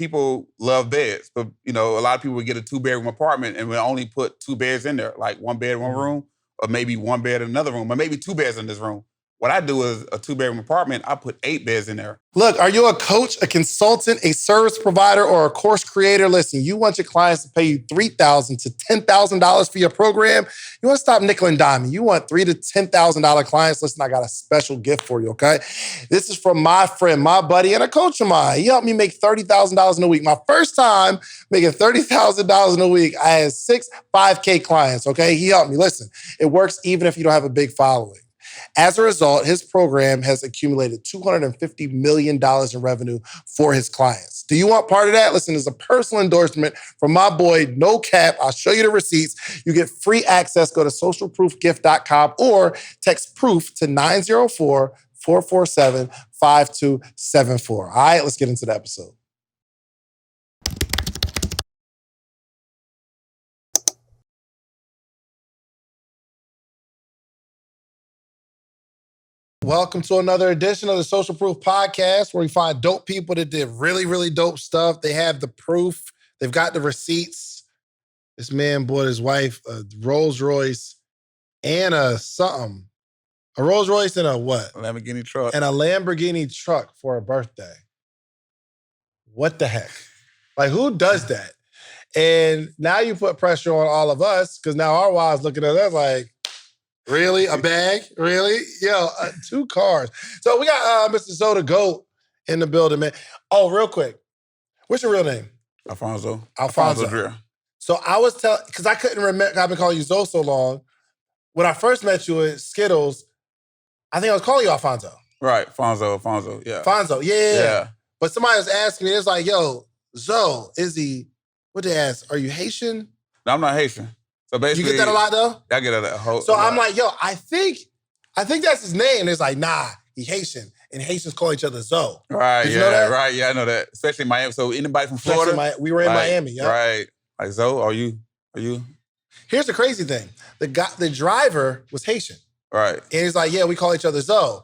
people love beds, but a lot of people would get a 2-bedroom apartment and would only put 2 beds in there, like 1 bed in one room, or maybe 1 bed in another room, or maybe 2 beds in this room. What I do is a 2-bedroom apartment, I put 8 beds in there. Look, are you a coach, a consultant, a service provider, or a course creator? Listen, you want your clients to pay you $3,000 to $10,000 for your program. You want to stop nickel and diming. You want $3,000 to $10,000 clients. Listen, I got a special gift for you, okay? This is from my friend, my buddy, and a coach of mine. He helped me make $30,000 in a week. My first time making $30,000 in a week, I had 6 5K clients, okay? He helped me. Listen, it works even if you don't have a big following. As a result, his program has accumulated $250 million in revenue for his clients. Do you want part of that? Listen, it's a personal endorsement from my boy, No Cap. I'll show you the receipts. You get free access. Go to socialproofgift.com or text PROOF to 904-447-5274. All right, let's get into the episode. Welcome to another edition of the Social Proof Podcast, where we find dope people that did really, really dope stuff. They have the proof. They've got the receipts. This man bought his wife a Rolls Royce and a something. A Rolls Royce and a what? A Lamborghini truck. And a Lamborghini truck for her birthday. What the heck? Like, who does that? And now you put pressure on all of us, because now our wives looking at us like, really? A bag? Really? Yo, 2 cars. So we got Mr. Zoe the GOAT in the building, man. Oh, real quick. What's your real name? Alphonso. Alphonso Dreher. So I was telling, because I couldn't remember, I've been calling you Zoe so long. When I first met you at Skittlez, I think I was calling you Alphonso. Right, Alphonso, yeah. Alphonso, yeah. But somebody was asking me, it's like, yo, Zoe, is he, what they ask, are you Haitian? No, I'm not Haitian. So basically, you get that a lot though? I get that a whole. So I'm like, yo, I think that's his name. It's like, nah, he Haitian, and Haitians call each other Zoe. Right, Did you know that? Right, yeah, I know that. Especially in Miami. So anybody from Florida, we were in Miami, yeah. Right, like Zoe, are you? Here's the crazy thing: the driver was Haitian, right? And he's like, yeah, we call each other Zoe.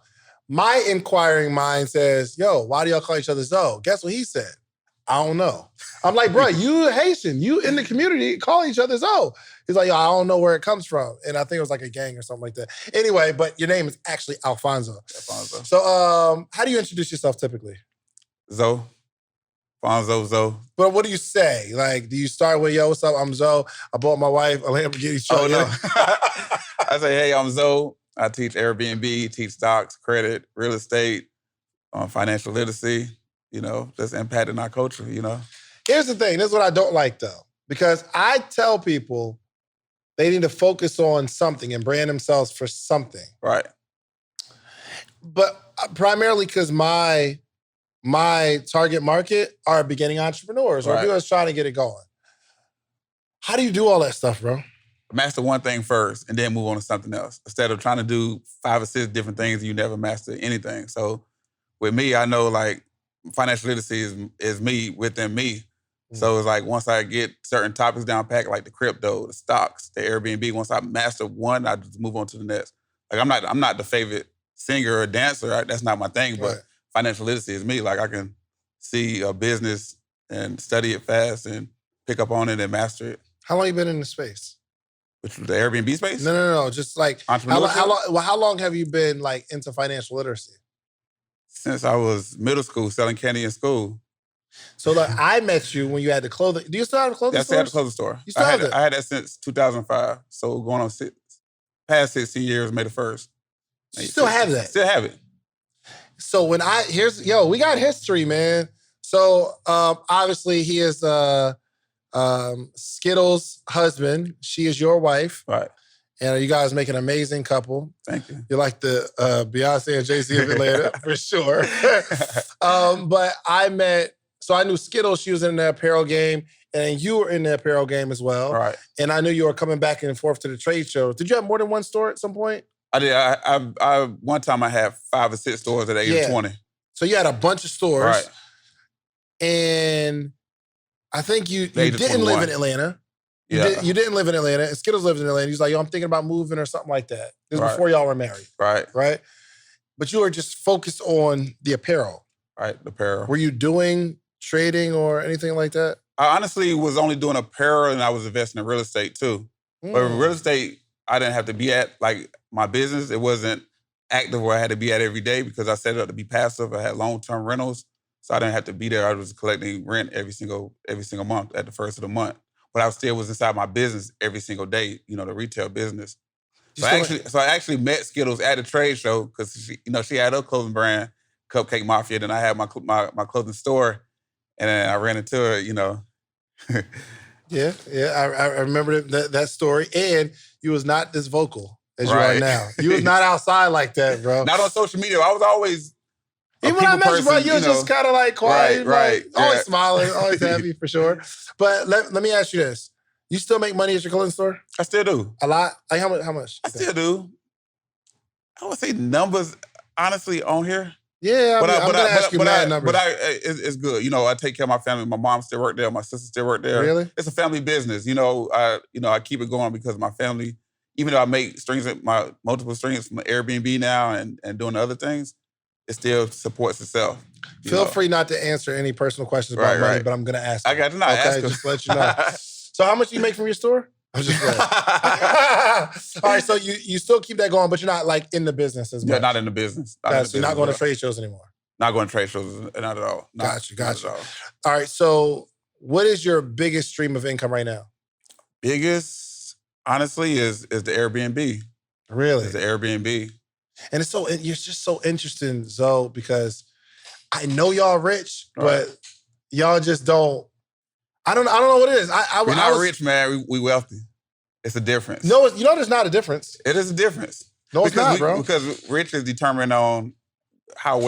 My inquiring mind says, yo, why do y'all call each other Zoe? Guess what he said? I don't know. I'm like, bro, you Haitian. You in the community call each other Zoe. He's like, yo, I don't know where it comes from. And I think it was like a gang or something like that. Anyway, but your name is actually Alphonso. Alphonso. So how do you introduce yourself typically? Zoe. Alphonso, Zoe. But what do you say? Like, do you start with, yo, what's up? I'm Zoe. I bought my wife a Lamborghini truck. Oh, no. I say, hey, I'm Zoe. I teach Air BNB, teach stocks, credit, real estate, financial literacy, just impacting our culture, Here's the thing. This is what I don't like, though. Because I tell people they need to focus on something and brand themselves for something. Right. But primarily because my target market are beginning entrepreneurs or people that's trying to get it going. How do you do all that stuff, bro? Master one thing first and then move on to something else. Instead of trying to do 5 or 6 different things, you never master anything. So with me, I know like financial literacy is me within me. So it's like once I get certain topics down pat, like the crypto, the stocks, the Airbnb, once I master one, I just move on to the next. Like I'm not the favorite singer or dancer. That's not my thing, but financial literacy is me. Like I can see a business and study it fast and pick up on it and master it. How long you been in the space? Which the Airbnb space? No. Just like how long have you been like into financial literacy? Since I was middle school, selling candy in school. So like I met you when you had the clothing. Do you still have the clothing store? I still have the clothing store. You still have it? I had that since 2005. So going on past 16 years, May the 1st. You still have that? Still have it. So when we got history, man. So obviously he is Skittlez' husband. She is your wife. Right. And you guys make an amazing couple. Thank you. You're like the Beyonce and Jay-Z of Atlanta, for sure. But I knew Skittlez, she was in the apparel game, and you were in the apparel game as well. Right. And I knew you were coming back and forth to the trade show. Did you have more than one store at some point? I did. I one time I had 5 or 6 stores at the age of 20. So you had a bunch of stores. Right. And I think you didn't live in Atlanta. You didn't live in Atlanta. And Skittlez lived in Atlanta. He's like, yo, I'm thinking about moving or something like that. This was before y'all were married. Right. But you were just focused on the apparel. Right, the apparel. Were you doing trading or anything like that? I honestly was only doing apparel and I was investing in real estate too. But real estate, I didn't have to be at, like my business, it wasn't active where I had to be at every day because I set it up to be passive. I had long-term rentals, so I didn't have to be there. I was collecting rent every single month at the first of the month. But I still was inside my business every single day, you know, the retail business. So I actually met Skittlez at a trade show because she had her clothing brand, Cupcake Mafia. Then I had my clothing store, and then I ran into her, you know. Yeah. I remember that story. And you was not this vocal as you are now. You was not outside like that, bro. Not on social media. I was always even when I met you, bro, you was just kind of like quiet, right. Always smiling, always happy for sure. But let me ask you this: you still make money at your clothing store? I still do. A lot? Like how much? I still do. I would say numbers, honestly, on here. Yeah, I'm gonna ask you mad numbers. But it's good. You know, I take care of my family. My mom still work there. My sister still work there. Really? It's a family business. You know, I keep it going because of my family. Even though I make multiple streams from Airbnb now and doing other things, it still supports itself. Feel free not to answer any personal questions about money, but I'm gonna ask you. I got to not ask just to let you know. So how much do you make from your store? I'm just playing. All right, so you still keep that going, but you're not like in the business as much. Yeah, not in the business. You're not going to trade shows anymore. Not going to trade shows, not at all. Got you. All right, so what is your biggest stream of income right now? Biggest, honestly, is the Airbnb. Really? It's the Airbnb. And you're just so interesting, Zoe, because I know y'all rich, but y'all just don't. I don't know what it is. We're not rich, man. We wealthy. It's a difference. No, there's not a difference. It is a difference. No, it's not, bro. Because rich is determined on how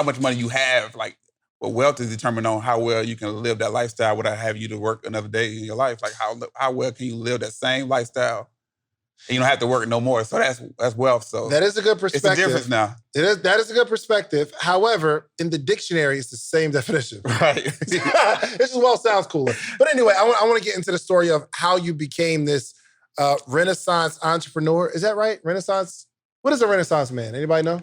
much money you have. Like, but wealth is determined on how well you can live that lifestyle without having you to work another day in your life. Like, how well can you live that same lifestyle? And you don't have to work no more. So that's wealth. So that is a good perspective. It's a difference now. That is a good perspective. However, in the dictionary, it's the same definition. Right. It just sounds cooler. But anyway, I want to get into the story of how you became this Renaissance entrepreneur. Is that right? Renaissance? What is a Renaissance man? Anybody know?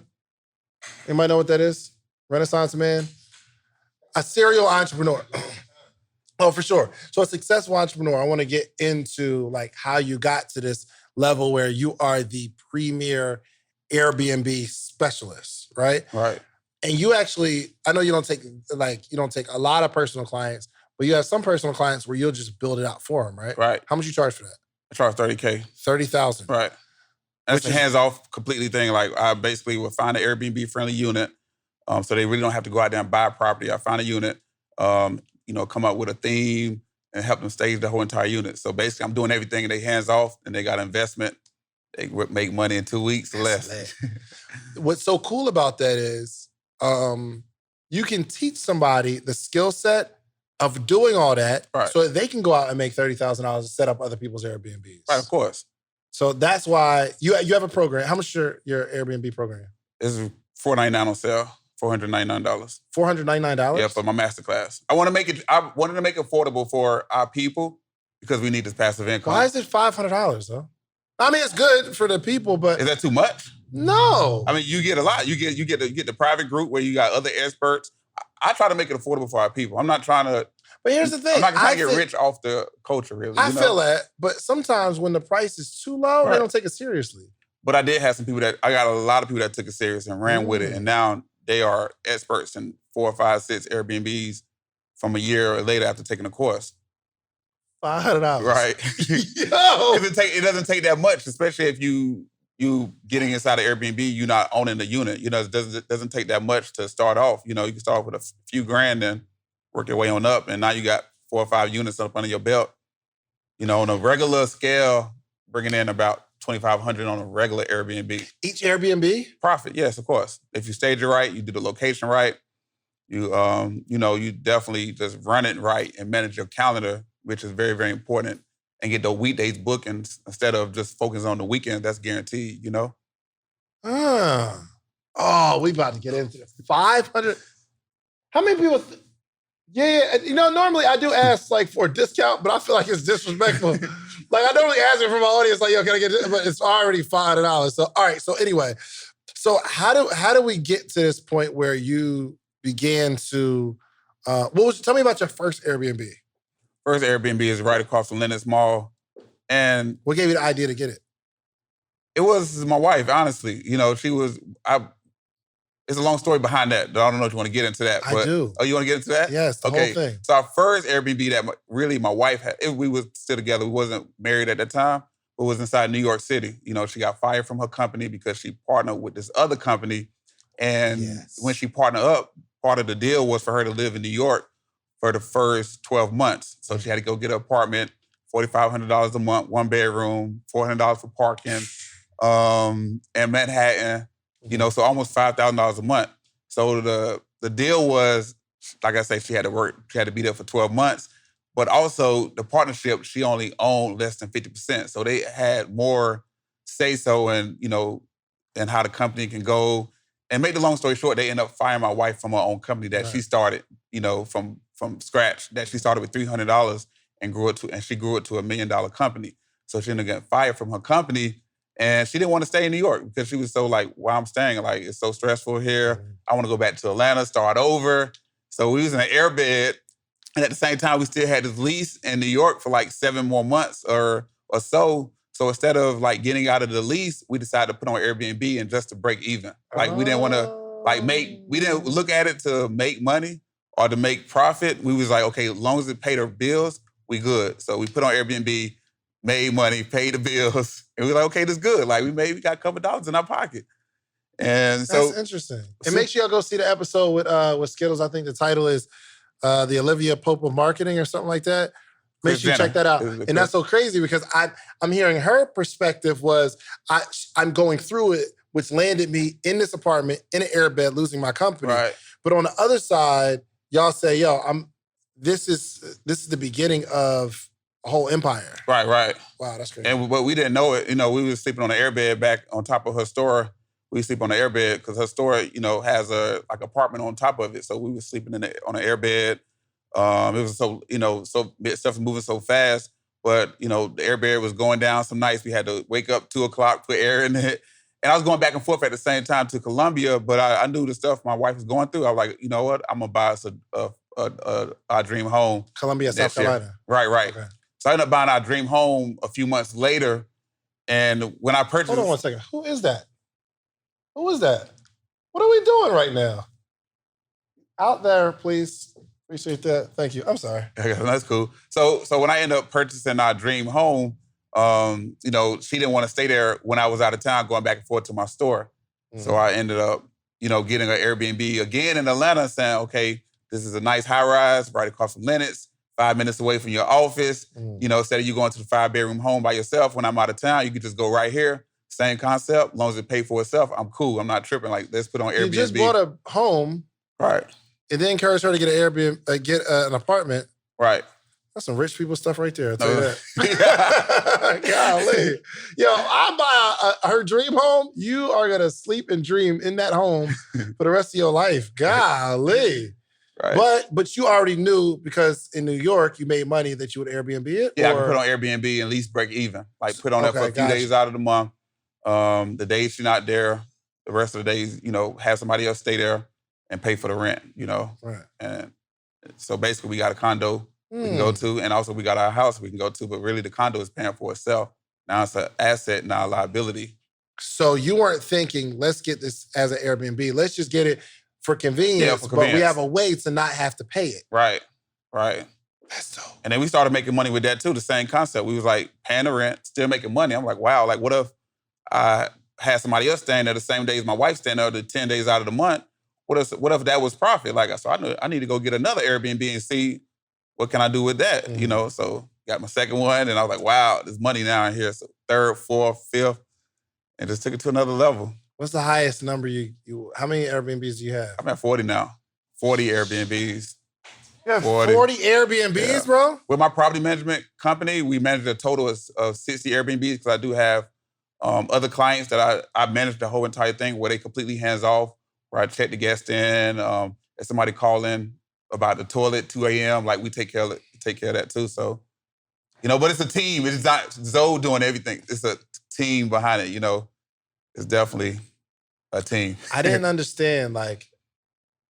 Anybody know what that is? Renaissance man? A serial entrepreneur. Oh, for sure. So a successful entrepreneur. I want to get into like how you got to this level where you are the premier Airbnb specialist, right? Right. And you actually, I know you don't take a lot of personal clients, but you have some personal clients where you'll just build it out for them, right? Right. How much you charge for that? I charge $30K. $30,000. Right. That's the hands-off completely thing. Like, I basically would find an Airbnb-friendly unit, so they really don't have to go out there and buy a property. I find a unit, come up with a theme, and help them stage the whole entire unit. So basically, I'm doing everything and they hands off, and they got investment. They make money in 2 weeks or less. What's so cool about that is you can teach somebody the skill set of doing all that so that they can go out and make $30,000 and set up other people's Airbnbs. Right, of course. So that's why you have a program. How much is your Airbnb program? It's $499 on sale. $499. $499? Yeah, for my masterclass. I wanted to make it affordable for our people because we need this passive income. Why is it $500 though? I mean, it's good for the people, but is that too much? No. I mean, you get a lot. You get the private group where you got other experts. I try to make it affordable for our people. I'm not trying to. But here's the thing. I'm not trying to get rich off the culture, really. I feel that, but sometimes when the price is too low, they don't take it seriously. But I did have some people I got a lot of people that took it serious and ran with it, and now they are experts in 4, 5, 6 Airbnbs from a year later after taking a course. $500. Right. Yo! It doesn't take that much, especially if you getting inside of Airbnb, you're not owning the unit. You know, it doesn't take that much to start off. You know, you can start off with a few grand and work your way on up, and now you got 4 or 5 units up under your belt. You know, on a regular scale, bringing in about $2,500 on a regular Airbnb. Each Airbnb? Profit, yes, of course. If you stage it right, you do the location right, you definitely just run it right and manage your calendar, which is very, very important, and get the weekdays bookings instead of just focusing on the weekend. That's guaranteed, you know? Oh, we about to get into it. 500. How many people? Yeah, you know, normally I do ask like for a discount, but I feel like it's disrespectful. Like I normally ask it from my audience, like, yo, can I get it? But it's already $500. So, all right. So anyway, so how do we get to this point where you began to Tell me about your first Airbnb. First Airbnb is right across from Lennox Mall. And what gave you the idea to get it? It was my wife, honestly. You know, it's a long story behind that. I don't know if you want to get into that. I do. Oh, you want to get into that? Yes, the whole thing. So our first Airbnb that really my wife had, we was still together. We wasn't married at that time, but was inside New York City. You know, she got fired from her company because she partnered with this other company. And when she partnered up, part of the deal was for her to live in New York for the first 12 months. So she had to go get an apartment, $4,500 a month, 1 bedroom, $400 for parking, in Manhattan, you know, so almost $5,000 a month. So the deal was, like I say, she had to be there for 12 months, but also the partnership, she only owned less than 50%. So they had more say-so in, you know, in how the company can go. And make the long story short, they ended up firing my wife from her own company that she started, you know, from scratch, that she started with $300 and she grew it to $1 million company. So she ended up getting fired from her company. And she didn't want to stay in New York because she was so like, why I'm staying? Like, it's so stressful here. I want to go back to Atlanta, start over. So we was in an airbed. And at the same time, we still had this lease in New York for like 7 more months or so. So instead of like getting out of the lease, we decided to put on Airbnb and just to break even. Like we didn't want to we didn't look at it to make money or to make profit. We was like, okay, as long as it paid our bills, we good. So we put on Airbnb, made money, paid the bills. And we were like, okay, this is good. Like we got a couple dollars in our pocket. And so that's interesting. And make sure y'all go see the episode with Skittlez. I think the title is The Olivia Pope of Marketing or something like that. Make sure you check that out. And that's so crazy because I'm hearing her perspective was I'm going through it, which landed me in this apartment in an airbed, losing my company. Right. But on the other side, y'all say, yo, this is the beginning of a whole empire. Right. Wow, that's crazy. But we didn't know it. You know, we was sleeping on an airbed back on top of her store. We sleep on the airbed because her store, you know, has a like apartment on top of it. So we was sleeping on an airbed. It was so, you know, so stuff was moving so fast. But, you know, the airbed was going down some nights. We had to wake up 2 o'clock, put air in it. And I was going back and forth at the same time to Colombia, but I knew the stuff my wife was going through. I was like, you know what? I'm going to buy us our dream home. Colombia, South Carolina. Right. Okay. So I ended up buying our dream home a few months later. And when I purchased... Hold on 1 second. Who is that? Who is that? What are we doing right now? Out there, please. Appreciate that. Thank you. I'm sorry. That's cool. So when I ended up purchasing our dream home, you know, she didn't want to stay there when I was out of town, going back and forth to my store. So I ended up, you know, getting an Airbnb again in Atlanta, saying, okay, this is a nice high rise right across from Lennox, 5 minutes away from your office. You know, instead of you going to the 5-bedroom home by yourself when I'm out of town, you could just go right here. Same concept. As long as it paid for itself, I'm cool. I'm not tripping. Like, let's put on Airbnb. You just bought a home. Right. It then encouraged her to get an Airbnb, get an apartment. Right. That's some rich people stuff right there. I'll tell you that. Golly. Yo, I buy her dream home. You are going to sleep and dream in that home for the rest of your life. Golly. Right. But you already knew because in New York, you made money that you would Airbnb it? Yeah, I can put on Airbnb and at least break even. Like put on that for a few days out of the month. The days you're not there, the rest of the days, you know, have somebody else stay there and pay for the rent, you know? Right. And so basically we got a condo we can go to, and also we got our house we can go to, but really the condo is paying for itself. Now it's an asset, not a liability. So you weren't thinking, let's get this as an Airbnb. Let's just get it for convenience, but we have a way to not have to pay it. Right. That's dope. And then we started making money with that too, the same concept. We was like paying the rent, still making money. I'm like, wow, like what if I had somebody else staying there the same days my wife's staying there the 10 days out of the month? What if that was profit? Like, so I need to go get another Airbnb and see what can I do with that, you know? So got my second one, and I was like, wow, there's money now in here. So 3rd, 4th, 5th, and just took it to another level. What's the highest number how many Airbnbs do you have? I'm at 40 now. 40 Airbnbs. You have 40 Airbnbs, bro? With my property management company, we manage a total of 60 Airbnbs because I do have other clients that I manage the whole entire thing where they completely hands off, where I check the guest in. If somebody call in about the toilet 2 a.m., like we take care of that too. So, you know, but it's a team. It's not Zoe doing everything. It's a team behind it, you know. It's definitely a team. I didn't understand, like,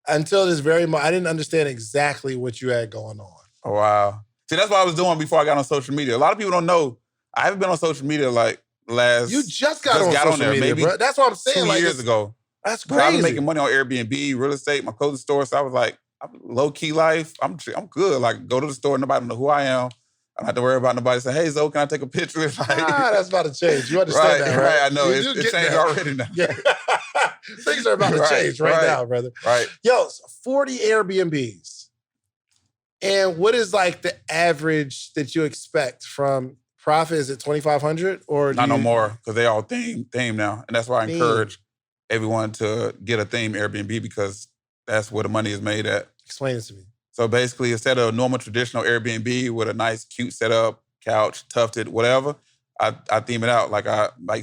until this very moment, I didn't understand exactly what you had going on. Oh, wow. See, that's what I was doing before I got on social media. A lot of people don't know. I haven't been on social media like last... You just got on social media, maybe bro. That's what I'm saying. 2 years ago. That's But I've crazy. been making money on Airbnb, real estate, my clothing store. So I was like, I'm low-key life. I'm good. Like, go to the store, nobody know who I am. I don't have to worry about nobody saying, hey, Zoe, can I take a picture? Like, that's about to change. You understand that, right? Right, I know. It changed already now. Yeah. Things are about to change right now, brother. Right. Yo, 40 Airbnbs. And what is like the average that you expect from profit? Is it 2,500 or Not no more, because they all theme now. And that's why I encourage everyone to get a theme Airbnb, because that's where the money is made at. Explain it to me. So basically, instead of a normal traditional Airbnb with a nice, cute setup, couch, tufted, whatever, I theme it out. Like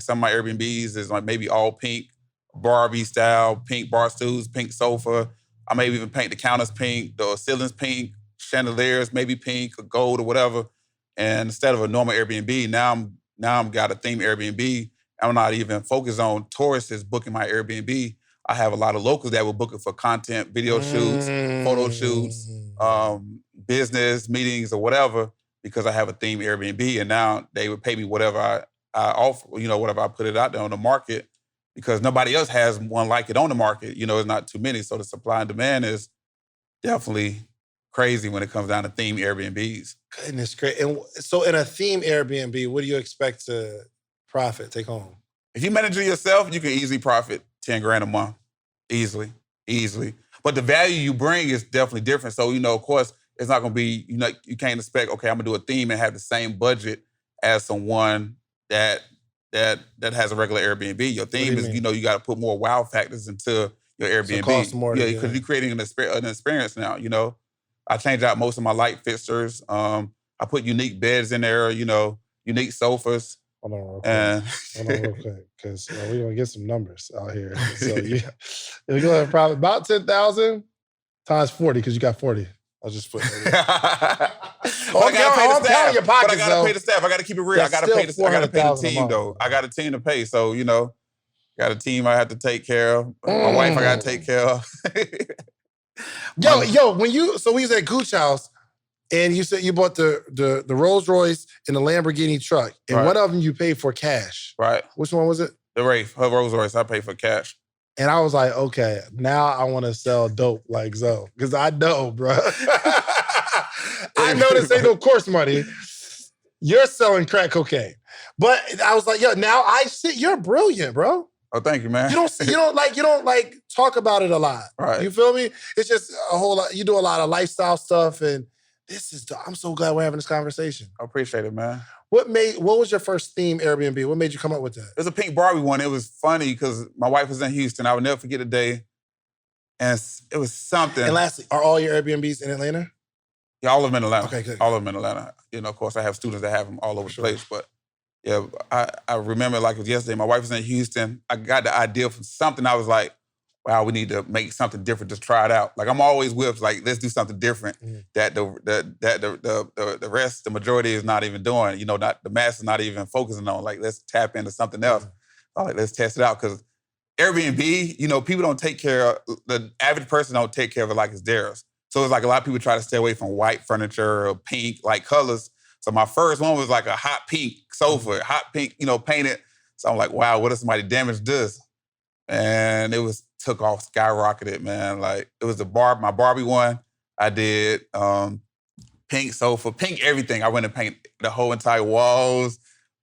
some of my Airbnbs is like maybe all pink, Barbie style, pink bar stools, pink sofa. I may even paint the counters pink, the ceilings pink, chandeliers maybe pink or gold or whatever. And instead of a normal Airbnb, now I'm got a themed Airbnb. I'm not even focused on tourists booking my Airbnb. I have a lot of locals that will book it for content, video shoots, photo shoots, business meetings or whatever, because I have a themed Airbnb, and now they would pay me whatever I offer, whatever I put it out there on the market, because nobody else has one like it on the market. It's not too many. So the supply and demand is definitely crazy when it comes down to themed Airbnbs. Goodness, great. And so in a themed Airbnb, what do you expect to take home? If you manage it yourself, you can easily profit 10 grand a month. Easily. But the value you bring is definitely different. So, of course, it's not going to be, you can't expect, okay, I'm going to do a theme and have the same budget as someone that has a regular Airbnb. Your theme is, you got to put more wow factors into your Airbnb. So it costs more. Yeah, because you're creating an experience now, I changed out most of my light fixtures. I put unique beds in there, unique sofas. Hold on real quick, because we're going to get some numbers out here. So we're going to have probably about 10,000 times 40, because you got 40. I'll just put it. I got to pay the staff. But I got to pay the staff. I got to keep it real. I got to pay the team, though. I got a team to pay. So, got a team I have to take care of. My wife I got to take care of. Yo, we was at Gooch House, and you said you bought the Rolls Royce and the Lamborghini truck, and one of them you paid for cash. Right. Which one was it? The Rolls Royce. I paid for cash. And I was like, okay, now I want to sell dope like Zoe, because I know, bro. I know this ain't no course money. You're selling crack cocaine, but I was like, yo, now I see you're brilliant, bro. Oh, thank you, man. You don't talk about it a lot. Right. You feel me? It's just a whole lot. You do a lot of lifestyle stuff, and I'm so glad we're having this conversation. I appreciate it, man. What was your first theme Airbnb? What made you come up with that? It was a pink Barbie one. It was funny because my wife was in Houston. I would never forget the day. And it was something. And lastly, are all your Airbnbs in Atlanta? Yeah, all of them in Atlanta. Okay, good. All of them in Atlanta. Of course, I have students that have them all over the place. But yeah, I remember like it was yesterday. My wife was in Houston. I got the idea from something. I was like, wow, we need to make something different. Just try it out. Like I'm always with like, let's do something different that the rest, the majority is not even doing. Not the mass is not even focusing on. Like let's tap into something else. I'm like let's test it out, because Airbnb, people don't take care of, the average person don't take care of it like it's theirs. So it's like a lot of people try to stay away from white furniture or pink like colors. So my first one was like a hot pink sofa, hot pink, painted. So I'm like, wow, what if somebody damaged this? And it took off, skyrocketed, man. Like it was my Barbie one. I did pink sofa, pink everything. I went and painted the whole entire walls,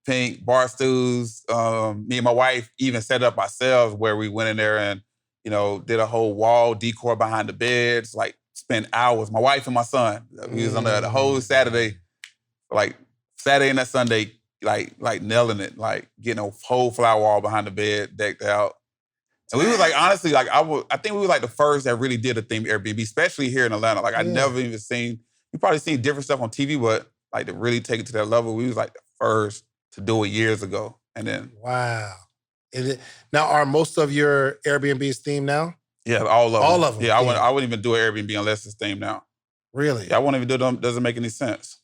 pink bar stools. Me and my wife even set up ourselves where we went in there and, did a whole wall decor behind the beds, like spent hours. My wife and my son, we was on there the whole Saturday, like Saturday and that Sunday, like nailing it, like getting a whole flower wall behind the bed decked out. And we was like, honestly, like I think we were like the first that really did a themed Airbnb, especially here in Atlanta. Like I never even seen, you probably seen different stuff on TV, but like to really take it to that level, we was like the first to do it years ago. And then. Wow. Now, are most of your Airbnbs themed now? Yeah, all of them. All of them. Yeah, I wouldn't even do an Airbnb unless it's themed now. Really? Yeah, I won't even do them. Doesn't make any sense.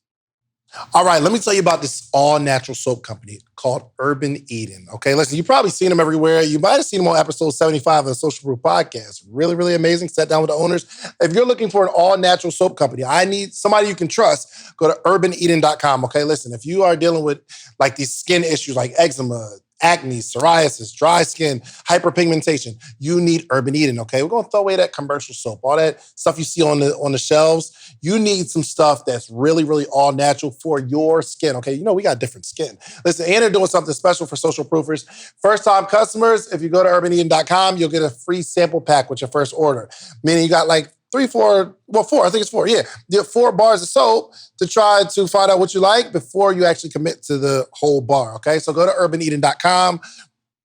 All right, let me tell you about this all-natural soap company called Urban Eden. Okay, listen, you've probably seen them everywhere. You might have seen them on episode 75 of the Social Proof Podcast. Really, really amazing. Sat down with the owners. If you're looking for an all-natural soap company, I need somebody you can trust, go to urbaneden.com. Okay, listen, if you are dealing with like these skin issues like eczema, acne, psoriasis, dry skin, hyperpigmentation, you need Urban Eden, okay? We're gonna throw away that commercial soap, all that stuff you see on the shelves. You need some stuff that's really, really all natural for your skin, okay? You know, we got different skin. Listen, and they're doing something special for social proofers. First-time customers, if you go to urbaneden.com, you'll get a free sample pack with your first order. Meaning you got like four, I think it's four, yeah. You have 4 bars of soap to try to find out what you like before you actually commit to the whole bar, okay? So go to urbaneden.com.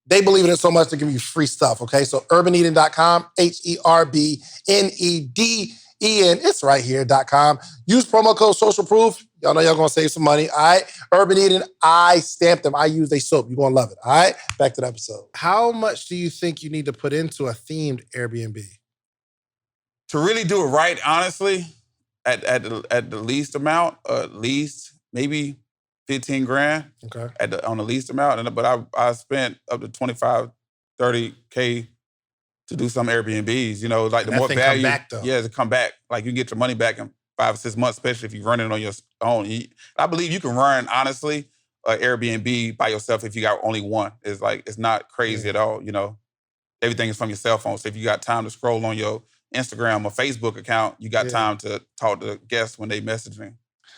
They believe in it so much, they give you free stuff, okay? So urbaneden.com, HERBNEDEN, it's right here.com. Use promo code socialproof. Y'all know y'all gonna save some money, all right? Urban Eden, I stamped them. I use their soap. You're gonna love it, all right? Back to the episode. How much do you think you need to put into a themed Airbnb? To really do it right, honestly, at the least amount, at least maybe 15 grand Okay. on the least amount. But I spent up to 25, 30K to do some Airbnbs. You know, like the And that more thing value. come back, though. Yeah, to come back. Like you get your money back in 5 or 6 months, especially if you run it on your own. I believe you can run, honestly, an Airbnb by yourself if you got only one. It's not crazy at all, you know. Everything is from your cell phone. So if you got time to scroll on your Instagram or Facebook account, you got time to talk to guests when they message me.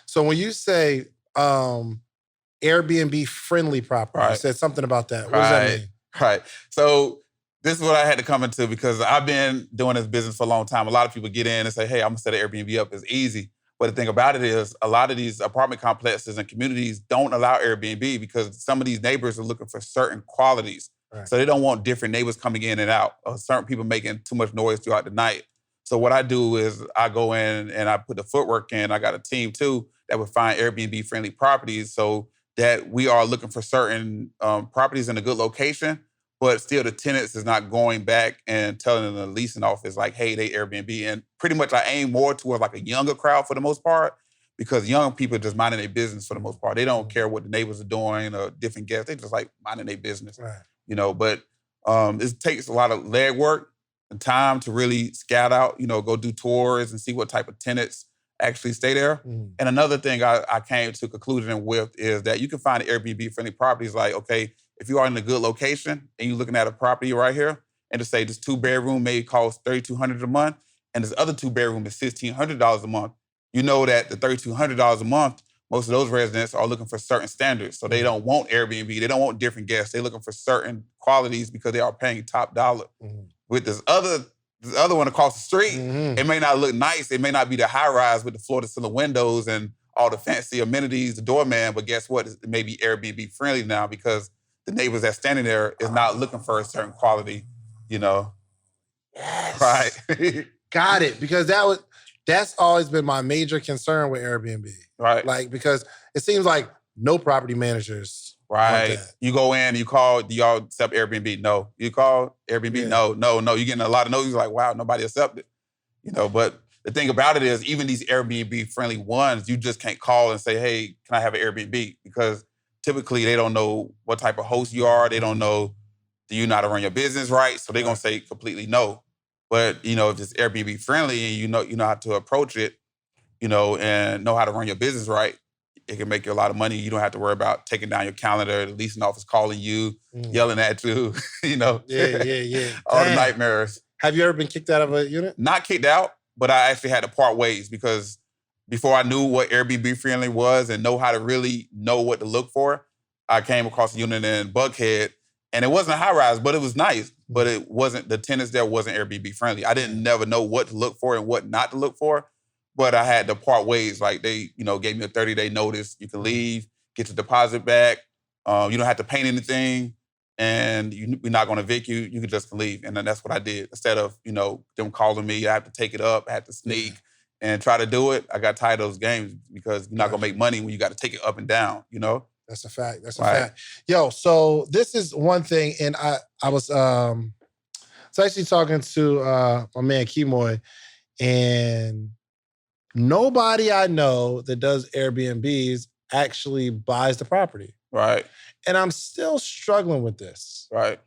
So when you say Airbnb friendly property, you said something about that. What does that mean? Right. So this is what I had to come into because I've been doing this business for a long time. A lot of people get in and say, hey, I'm gonna set an Airbnb up. It's easy. But the thing about it is a lot of these apartment complexes and communities don't allow Airbnb because some of these neighbors are looking for certain qualities. Right. So they don't want different neighbors coming in and out or certain people making too much noise throughout the night. So what I do is I go in and I put the footwork in. I got a team too that would find Airbnb friendly properties so that we are looking for certain properties in a good location, but still the tenants is not going back and telling the leasing office like, hey, they Airbnb. And pretty much I aim more towards like a younger crowd for the most part because young people are just minding their business for the most part. They don't care what the neighbors are doing or different guests. They just like minding their business, you know, but it takes a lot of legwork and time to really scout out, you know, go do tours and see what type of tenants actually stay there. And another thing I came to a conclusion with is that you can find Airbnb-friendly properties like, okay, if you are in a good location and you're looking at a property right here, and to say this 2-bedroom may cost $3,200 a month, and this other 2-bedroom is $1,600 a month, you know that the $3,200 a month, most of those residents are looking for certain standards. So they don't want Airbnb. They don't want different guests. They're looking for certain qualities because they are paying top dollar. With this other one across the street, it may not look nice. It may not be the high-rise with the floor-to-ceiling windows and all the fancy amenities, the doorman, but guess what? It may be Airbnb-friendly now because the neighbors that's standing there is not looking for a certain quality, you know? Yes. Right. Got it. Because that's always been my major concern with Airbnb. Right. Like, because it seems like no property managers want that. You go in, you call, do y'all accept Airbnb? No. You call Airbnb? No. You're getting a lot of no's. You're like, wow, nobody accepted. You know, but the thing about it is even these Airbnb-friendly ones, you just can't call and say, hey, can I have an Airbnb? Because typically they don't know what type of host you are. They don't know, do you know how to run your business right? So they're going to say completely no. But, you know, if it's Airbnb friendly and you know how to approach it, you know, and know how to run your business right, it can make you a lot of money. You don't have to worry about taking down your calendar, the leasing office calling you, yelling at you, you know. Yeah. All the nightmares. Have you ever been kicked out of a unit? Not kicked out, but I actually had to part ways because before I knew what Airbnb friendly was and know how to really know what to look for, I came across a unit in Buckhead, and it wasn't a high rise, but it was nice. But it wasn't, the tenants there wasn't Airbnb friendly. I didn't never know what to look for and what not to look for, but I had to part ways. Like they, you know, gave me a 30-day notice. You can leave, get your deposit back. You don't have to paint anything, and we're not going to evict you. You can just leave, and then that's what I did. Instead of, you know, them calling me, I have to take it up, I have to sneak and try to do it. I got tired of those games because you're not going to make money when you got to take it up and down, you know? That's a fact. That's a fact. Yo, so this is one thing, and I was actually talking to my man Kimoy, and nobody I know that does Airbnbs actually buys the property. Right. And I'm still struggling with this. Right.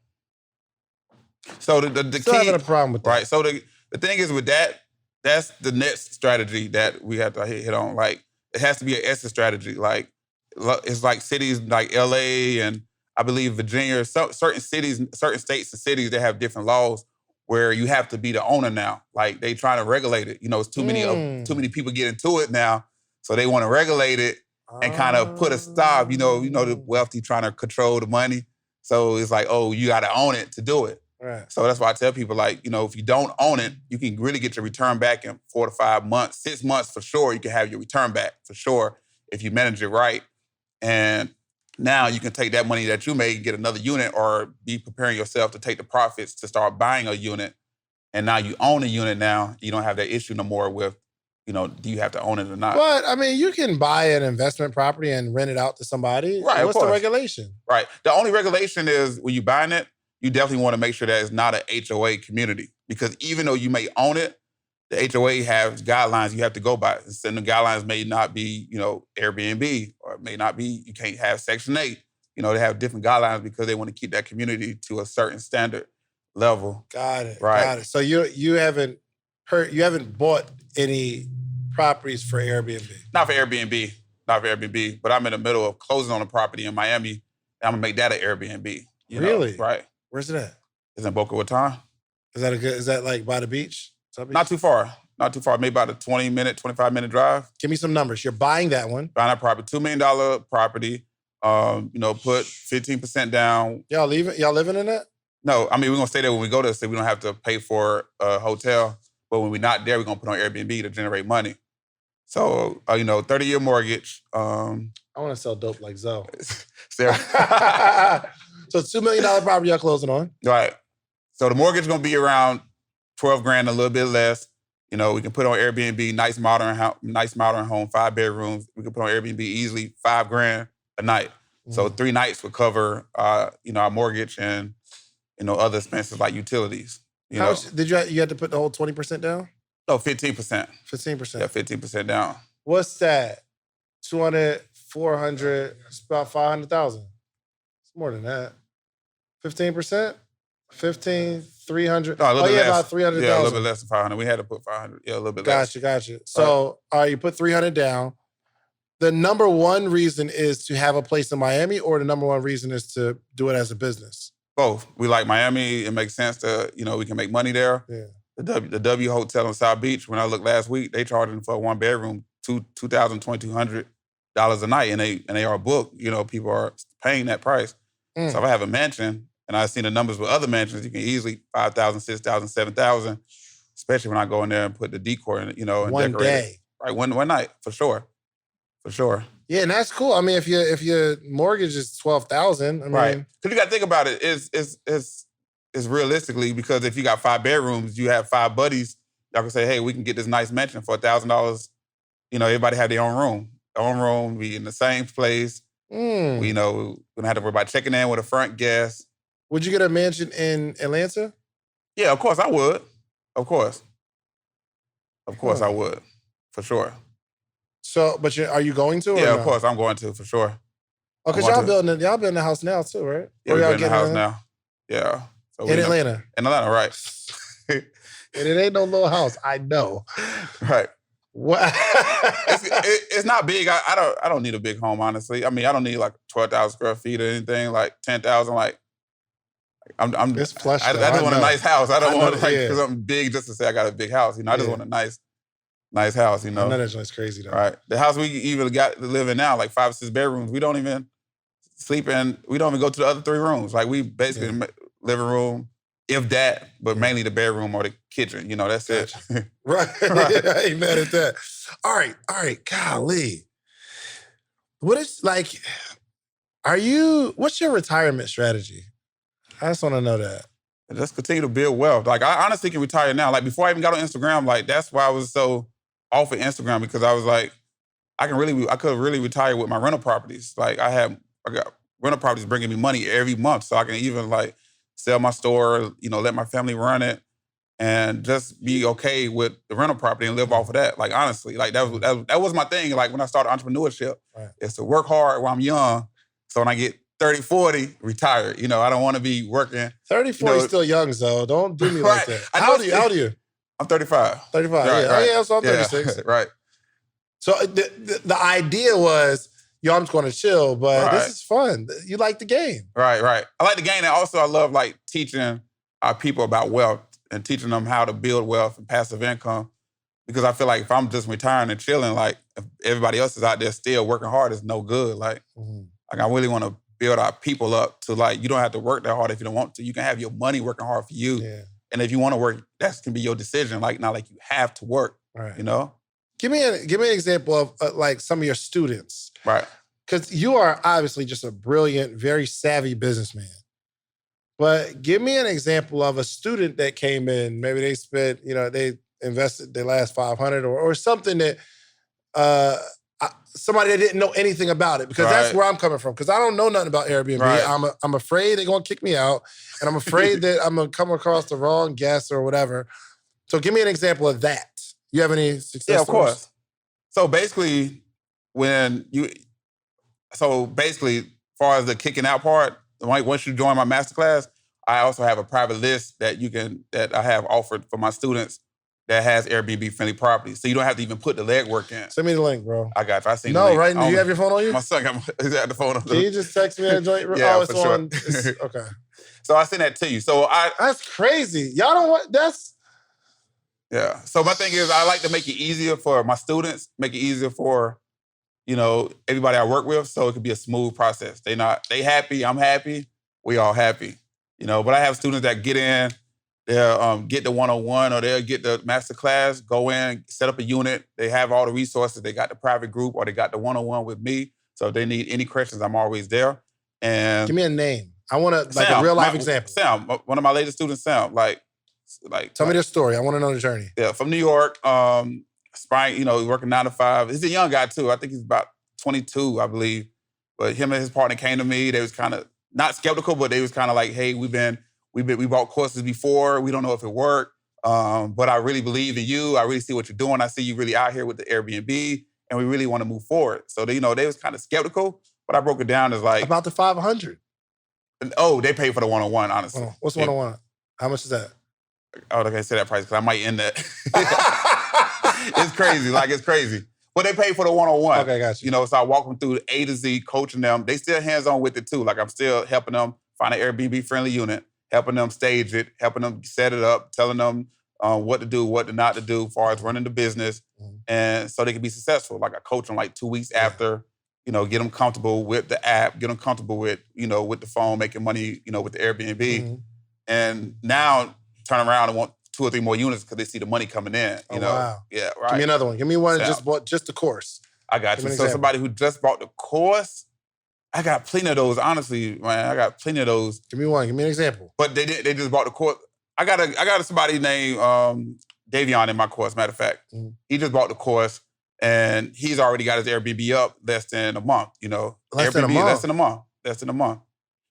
So the Still key, having a problem with that. right? So the thing is with that, that's the next strategy that we have to hit on. Like, it has to be an exit strategy. Like, it's like cities like LA and I believe Virginia, certain cities, certain states and cities that have different laws where you have to be the owner now. Like, they trying to regulate it. You know, it's too many people get into it now, so they want to regulate it and kind of put a stop. You know, the wealthy trying to control the money. So it's like, oh, you got to own it to do it. Right. So that's why I tell people, like, you know, if you don't own it, you can really get your return back in 4 to 5 months, 6 months for sure. You can have your return back for sure if you manage it right. And now you can take that money that you made, get another unit, or be preparing yourself to take the profits to start buying a unit. And now you own a unit now. You don't have that issue no more with, you know, do you have to own it or not? But, I mean, you can buy an investment property and rent it out to somebody. Right, What's the regulation? Right. The only regulation is when you're buying it, you definitely want to make sure that it's not an HOA community. Because even though you may own it, the HOA has guidelines you have to go by. And the guidelines may not be, you know, Airbnb, or it may not be, you can't have Section 8. You know, they have different guidelines because they want to keep that community to a certain standard level. Got it. Right. Got it. So you haven't bought any properties for Airbnb? Not for Airbnb, but I'm in the middle of closing on a property in Miami, and I'm gonna make that an Airbnb. Really? Right. Where's it at? It's in Boca Raton. Is that like by the beach? Not too far. Maybe about a 25-minute drive. Give me some numbers. You're buying that one. Buying that property, $2 million property. You know, put 15% down. Y'all living in that? No, I mean, we're gonna stay there when we go there, so we don't have to pay for a hotel. But when we're not there, we're gonna put on Airbnb to generate money. So, you know, 30-year mortgage. I want to sell dope like Zoe. Sarah. So $2 million property y'all closing on. Right. So the mortgage is gonna be around $12,000, a little bit less. You know, we can put on Airbnb, nice modern home, 5 bedrooms. We can put on Airbnb easily $5,000 a night. So 3 nights would cover, you know, our mortgage and, you know, other expenses like utilities. How much did you had to put the whole 20% down? No, 15%. 15%. Yeah, 15% down. What's that? 200, 400, it's about 500,000. It's more than that. 15%? 15, 300. No, a little bit less. About 300,000. Yeah, a little bit less than 500. We had to put 500. Yeah, a little bit less. Gotcha. So, all right, you put 300 down. The number one reason is to have a place in Miami, or the number one reason is to do it as a business? Both. We like Miami. It makes sense to, you know, we can make money there. Yeah. The W Hotel in South Beach, when I looked last week, they charging for a 1 bedroom $2,000, $2,200 a night, and they are booked. You know, people are paying that price. So if I have a mansion, and I've seen the numbers with other mansions, you can easily $5,000, $6,000, $7,000, especially when I go in there and put the decor in it, you know, and one decorate day. It. Right, one night, for sure. For sure. Yeah, and that's cool. I mean, if your mortgage is $12,000, I mean, right. Because you got to think about it. It's realistically, because if you got 5 bedrooms, you have 5 buddies. Y'all can say, hey, we can get this nice mansion for $1,000. You know, everybody have their own room. We in the same place. We, you know, we don't have to worry about checking in with a front guest. Would you get a mansion in Atlanta? Yeah, of course I would. Of course I would, for sure. So, but are you going to? Or yeah, no? Of course I'm going to, for sure. Oh, because y'all building the house now too, right? Yeah, we're building the house now. Yeah. So in Atlanta. In Atlanta, right. And it ain't no little house, I know. Right. What? it's not big. I don't need a big home, honestly. I mean, I don't need like 12,000 square feet or anything, like 10,000. Like, I'm. It's plush. I just want a nice house. I don't want something big just to say I got a big house. You know, I just want a nice house. You know, I know that's just crazy though. Right. The house we even got to live in now, like 5 or 6 bedrooms. We don't even sleep in. We don't even go to the other 3 rooms. Like, we basically living room, if that, but mainly the bedroom or the kitchen. You know, that's it. Right. I ain't mad at that. All right. Golly. What is, like, what's your retirement strategy? I just want to know that. Just continue to build wealth. Like, I honestly can retire now. Like, before I even got on Instagram, like, that's why I was so off of Instagram, because I was like, I could really retire with my rental properties. Like, I got rental properties bringing me money every month, so I can even, like, sell my store, you know, let my family run it. and just be okay with the rental property and live off of that. Like, honestly, like that was my thing. Like when I started entrepreneurship, is to work hard while I'm young. So when I get 30, 40, retire. You know, I don't want to be working. 30, 40 still young, though. Don't do me like that. How old are you? I'm 35. 35, right, yeah. Right. Oh, yeah, so I'm 36. Right. So the idea was, yo, I'm just going to chill, but this is fun. You like the game. Right. I like the game, and also I love like teaching our people about wealth and teaching them how to build wealth and passive income. Because I feel like if I'm just retiring and chilling, like if everybody else is out there still working hard, it's no good. Like, like I really want to build our people up to like, you don't have to work that hard if you don't want to. You can have your money working hard for you. Yeah. And if you want to work, that can be your decision. Like, not like you have to work, you know? Give me an example of like some of your students. Right. Because you are obviously just a brilliant, very savvy businessman. But give me an example of a student that came in, maybe they spent, you know, they invested their last $500 or something that somebody that didn't know anything about it. Because that's where I'm coming from. Because I don't know nothing about Airbnb. Right. I'm afraid they're going to kick me out. And I'm afraid that I'm going to come across the wrong guest or whatever. So give me an example of that. You have any success Yeah, of course. So basically, as far as the kicking out part, once you join my masterclass, I also have a private list that I have offered for my students that has Airbnb friendly properties. So you don't have to even put the legwork in. Send me the link, bro. I got you. I seen the link. No, right? Do you have your phone on you? My son he's at the phone. Can you just text me that joint? Yeah, it's for sure. on. Okay. So I send that to you. That's crazy. Y'all don't want that's. Yeah. So my thing is, I like to make it easier for my students, make it easier for, you know, everybody I work with, so it could be a smooth process. They happy, I'm happy, we all happy. You know, but I have students that get in, they'll get the 101 or they'll get the master class, go in, set up a unit. They have all the resources. They got the private group or they got the 101 with me. So if they need any questions, I'm always there. And give me a name. I want a real life example. Sam, one of my latest students, Sam. Tell me their story. I want to know the journey. Yeah, from New York, you know, working 9 to 5. He's a young guy too. I think he's about 22, I believe. But him and his partner came to me. They was kind of not skeptical, but they was kind of like, hey, we bought courses before. We don't know if it worked, but I really believe in you. I really see what you're doing. I see you really out here with the Airbnb, and we really want to move forward. So they was kind of skeptical, but I broke it down as like about the 500. Oh, they paid for the 101, honestly. Oh, what's the 101? How much is that? Oh, they can't say that price because I might end that. It's crazy, it's crazy. But they paid for the 101. Okay, got you. You know, so I walk them through the A to Z, coaching them. They still hands-on with it too. Like I'm still helping them find an Airbnb-friendly unit, helping them stage it, helping them set it up, telling them what to do, what to not to do as far as running the business. And so they can be successful. Like I coach them like 2 weeks after, you know, get them comfortable with the app, get them comfortable with, you know, with the phone, making money, you know, with the Airbnb. And now turn around and want 2 or 3 more units because they see the money coming in. You know? Wow. Yeah, right. Give me another one. Give me one that just bought just the course. I got you. So somebody who just bought the course, I got plenty of those, honestly, man. I got plenty of those. Give me one. Give me an example. But they just bought the course. I got somebody named Davion in my course, matter of fact. He just bought the course and he's already got his Airbnb up less than a month, you know. Less than a month.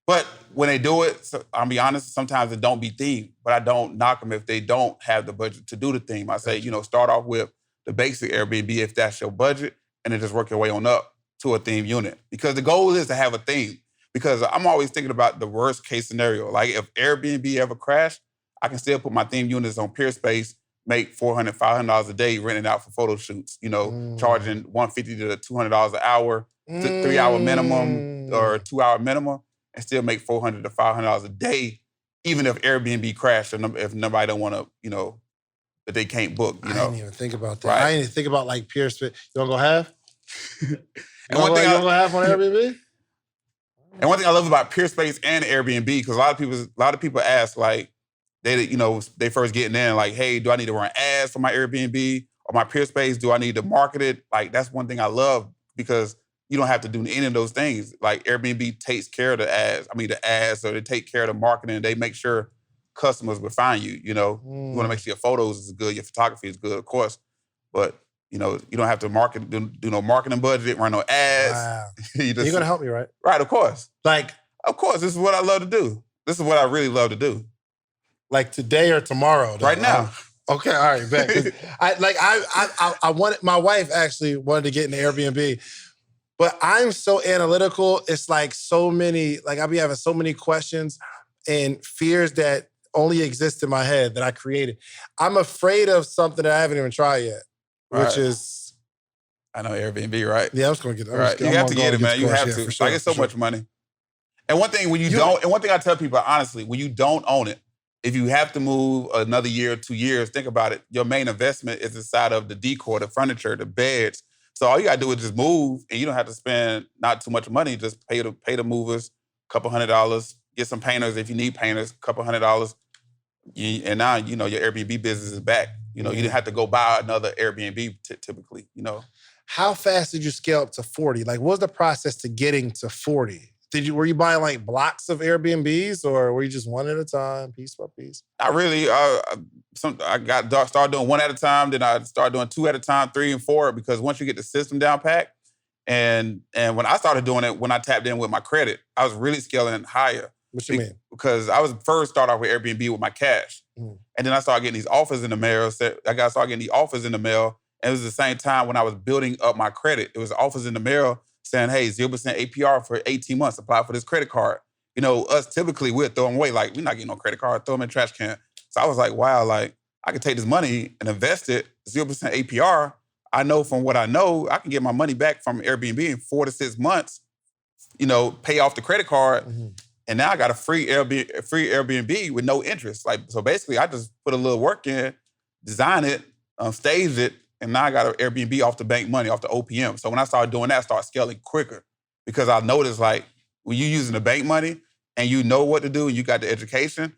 But when they do it, so I'll be honest, sometimes it don't be themed, but I don't knock them if they don't have the budget to do the theme. I say, you know, start off with the basic Airbnb if that's your budget, and then just work your way on up to a theme unit. Because the goal is to have a theme. Because I'm always thinking about the worst case scenario. Like if Airbnb ever crashed, I can still put my theme units on PeerSpace, make $400, $500 a day renting out for photo shoots, you know, charging $150 to $200 an hour, 3-hour minimum or 2-hour minimum, and still make $400 to $500 a day, even if Airbnb crashed or if nobody don't want to, you know, that they can't book, you know. I didn't even think about that. Right? I didn't even think about like PeerSpace. You want to go half? You want to go half on Airbnb? And one thing I love about PeerSpace and Airbnb, because a lot of people ask, like, they first getting in, like, hey, do I need to run ads for my Airbnb or my PeerSpace? Do I need to market it? Like, that's one thing I love because you don't have to do any of those things. Like, Airbnb takes care of the ads, so they take care of the marketing. They make sure customers will find you, you know. You want to make sure your photos is good, your photography is good, of course. But, you know, you don't have to do no marketing budget, run no ads. Wow. You're going to help me, right? Right, of course. Like, of course, this is what I love to do. This is what I really love to do. Like today or tomorrow? Though? Right now. Okay, all right, bet. 'Cause I wanted, my wife actually wanted to get into Airbnb, but I'm so analytical. It's like so many, like I'll be having so many questions and fears that only exist in my head that I created. I'm afraid of something that I haven't even tried yet, which is. I know Airbnb, right? Yeah, I'm just gonna get it. Right. You have to get it, man. You have to. Sure, like, it's so much money. And one thing and one thing I tell people, honestly, when you don't own it, if you have to move another year or 2 years, think about it. Your main investment is inside of the decor, the furniture, the beds. So all you gotta do is just move, and you don't have to spend not too much money. Just pay the movers, $200. Get some painters if you need painters, $200. And now your Airbnb business is back. You didn't have to go buy another Airbnb typically. How fast did you scale up to 40? Like, what was the process to getting to 40? Were you buying like blocks of Airbnbs, or were you just one at a time, piece by piece? I really, started doing one at a time. Then I started doing two at a time, 3 and 4, because once you get the system down packed, and when I started doing it, when I tapped in with my credit, I was really scaling higher. What you mean? Because I was first start off with Airbnb with my cash, and then I started getting these offers in the mail. And it was the same time when I was building up my credit. It was offers in the mail saying, hey, 0% APR for 18 months, apply for this credit card. Us typically, we'll throw them away. Like, we're not getting no credit card, throw them in the trash can. So I was like, wow, like, I could take this money and invest it, 0% APR. I know from what I know, I can get my money back from Airbnb in 4 to 6 months, pay off the credit card. Mm-hmm. And now I got a free Airbnb with no interest. Like, so basically, I just put a little work in, design it, stage it, and now I got an Airbnb off the bank money, off the OPM. So when I started doing that, I started scaling quicker, because I noticed, like, when you're using the bank money and you know what to do and you got the education,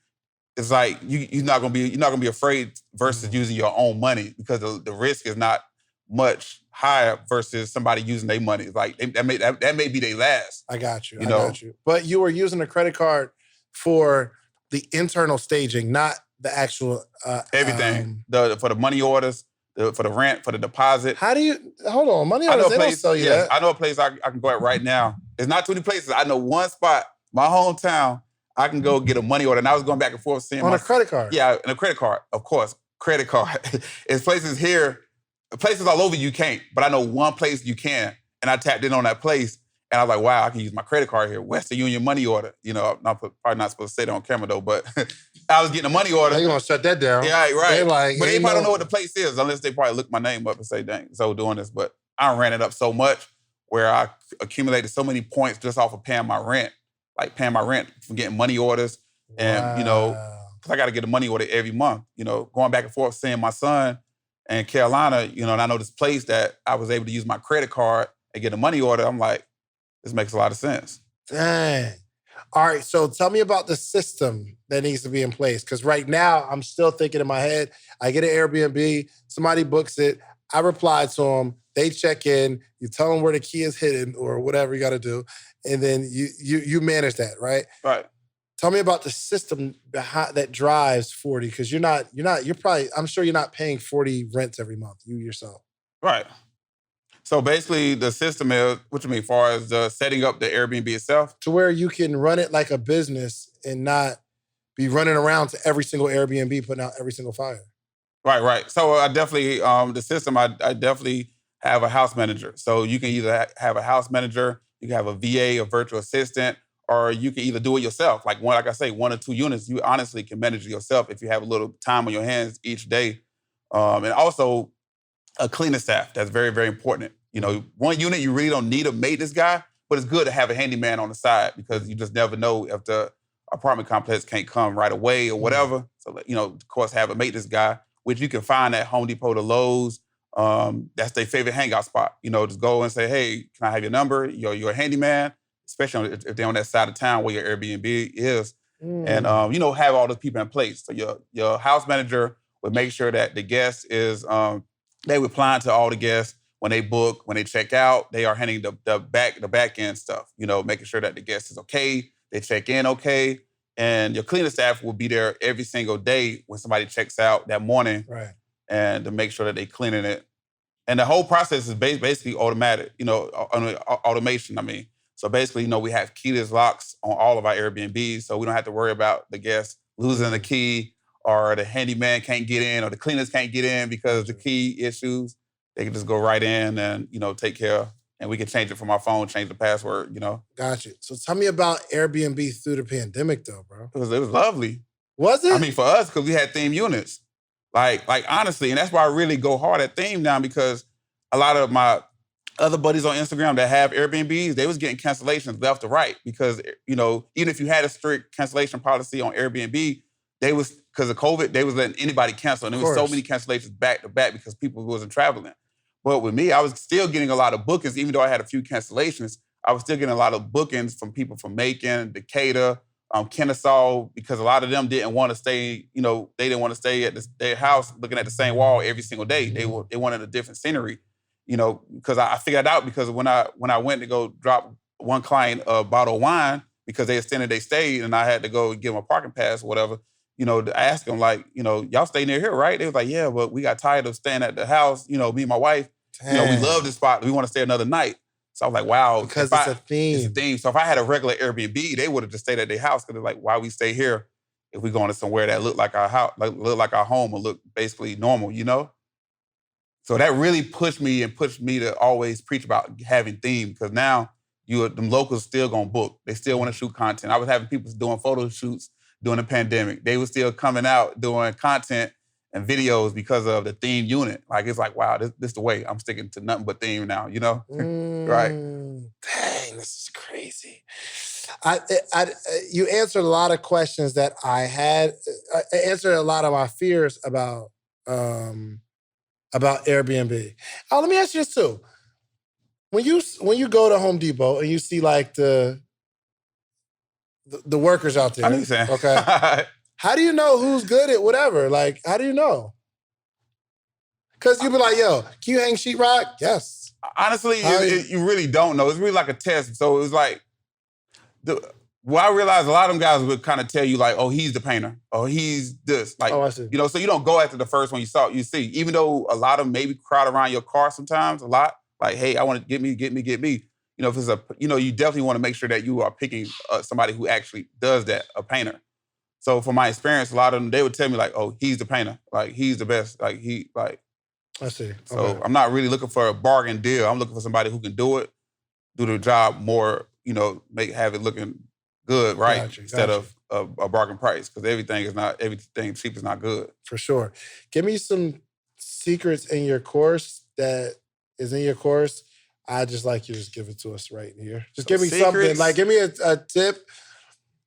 it's like you're not gonna be afraid versus using your own money, because the risk is not much higher versus somebody using their money. Like, that may be their last. I got you. I got you. But you were using a credit card for the internal staging, not the actual everything. For the money orders, for the rent, for the deposit. How do you hold on? Money orders, they don't sell you that. I know a place I can go at right now. There's not too many places. I know one spot, my hometown, I can go get a money order. And I was going back and forth seeing on a credit card. Yeah, in a credit card, of course. Credit card. It's places here, places all over you can't, but I know one place you can. And I tapped in on that place, and I was like, wow, I can use my credit card here. Western Union money order. I'm probably not supposed to say that on camera though, but I was getting a money order. They're gonna shut that down. Yeah, right. But they probably don't know what the place is, unless they probably look my name up and say, dang, so doing this. But I ran it up so much where I accumulated so many points just off of paying my rent. Like paying my rent from getting money orders. And, because I got to get a money order every month. Going back and forth, seeing my son in Carolina, and I know this place that I was able to use my credit card and get a money order. I'm like, this makes a lot of sense. Dang. All right, so tell me about the system that needs to be in place. Because right now, I'm still thinking in my head, I get an Airbnb, somebody books it, I reply to them, they check in, you tell them where the key is hidden or whatever you got to do, and then you manage that, right? Right. Tell me about the system that drives 40, because I'm sure you're not paying 40 rents every month, you yourself. Right. So basically, the system is, what you mean, as far as the setting up the Airbnb itself? To where you can run it like a business and not be running around to every single Airbnb, putting out every single fire. Right. So I definitely, the system, I definitely have a house manager. So you can either have a house manager, you can have a VA, a virtual assistant, or you can either do it yourself. Like I say, 1 or 2 units, you honestly can manage it yourself if you have a little time on your hands each day. And also a cleaning staff. That's very, very important. 1 unit, you really don't need a maintenance guy, but it's good to have a handyman on the side, because you just never know if the apartment complex can't come right away or whatever. So, of course, have a maintenance guy, which you can find at Home Depot to Lowe's. That's their favorite hangout spot. Just go and say, hey, can I have your number? You're a handyman, especially if they're on that side of town where your Airbnb is. And, have all those people in place. So your house manager would make sure that the guest is, they reply to all the guests. When they book, when they check out, they are handling the back end stuff, making sure that the guest is okay, they check in okay. And your cleaning staff will be there every single day when somebody checks out that morning. Right. And to make sure that they're cleaning it. And the whole process is basically automatic, automation, I mean. So basically, we have keyless locks on all of our Airbnbs, so we don't have to worry about the guests losing the key or the handyman can't get in or the cleaners can't get in because of the key issues, they can just go right in and, take care. And we can change it from our phone, change the password, Got you. So tell me about Airbnb through the pandemic though, bro. It was lovely. Was it? I mean, for us, because we had theme units. Like honestly, and that's why I really go hard at theme now, because a lot of my other buddies on Instagram that have Airbnbs, they was getting cancellations left to right because, even if you had a strict cancellation policy on Airbnb, because of COVID, they was letting anybody cancel. And there was so many cancellations back to back because people wasn't traveling. But with me, I was still getting a lot of bookings, even though I had a few cancellations. I was still getting a lot of bookings from people from Macon, Decatur, Kennesaw, because a lot of them didn't want to stay, they didn't want to stay at their house looking at the same wall every single day. They wanted a different scenery, because I figured out, because when I went to go drop one client a bottle of wine because they extended their stay and I had to go give them a parking pass or whatever, I asked them, like, y'all stay near here, right? They was like, yeah, but we got tired of staying at the house, me and my wife, we love this spot. We want to stay another night. So I was like, wow. Because it's a theme. It's a theme. So if I had a regular Airbnb, they would have just stayed at their house, because they're like, why we stay here if we going to somewhere that look like our house, look like our home, or look basically normal, So that really pushed me to always preach about having theme, because now them locals still gonna book. They still want to shoot content. I was having people doing photo shoots during the pandemic. They were still coming out doing content and videos because of the theme unit. Like, it's like, wow, this the way. I'm sticking to nothing but theme now, Right. Dang, this is crazy. You answered a lot of questions that I had. Answered a lot of my fears about Airbnb. Let me ask you this too. When you go to Home Depot and you see like the workers out there, I know what you're saying. Okay. How do you know who's good at whatever? Like, how do you know? Because you be like, yo, can you hang sheetrock? Yes. Honestly, you really don't know. It's really like a test. So it was like, I realized a lot of them guys would kind of tell you like, oh, he's the painter. Oh, he's this. Like, I see. So you don't go after the first one you see. Even though a lot of them maybe crowd around your car sometimes, a lot. Like, hey, I want to get me. If it's you definitely want to make sure that you are picking somebody who actually does that, a painter. So from my experience, a lot of them, they would tell me like, oh, he's the painter. Like, he's the best. Like, I see. So Okay. I'm not really looking for a bargain deal. I'm looking for somebody who can do the job more, have it looking good, right? Instead of a bargain price, because everything cheap is not good. For sure. Give me some secrets in your course that is in your course. I'd just like you to just give it to us right here. Just give me something. Like, give me a tip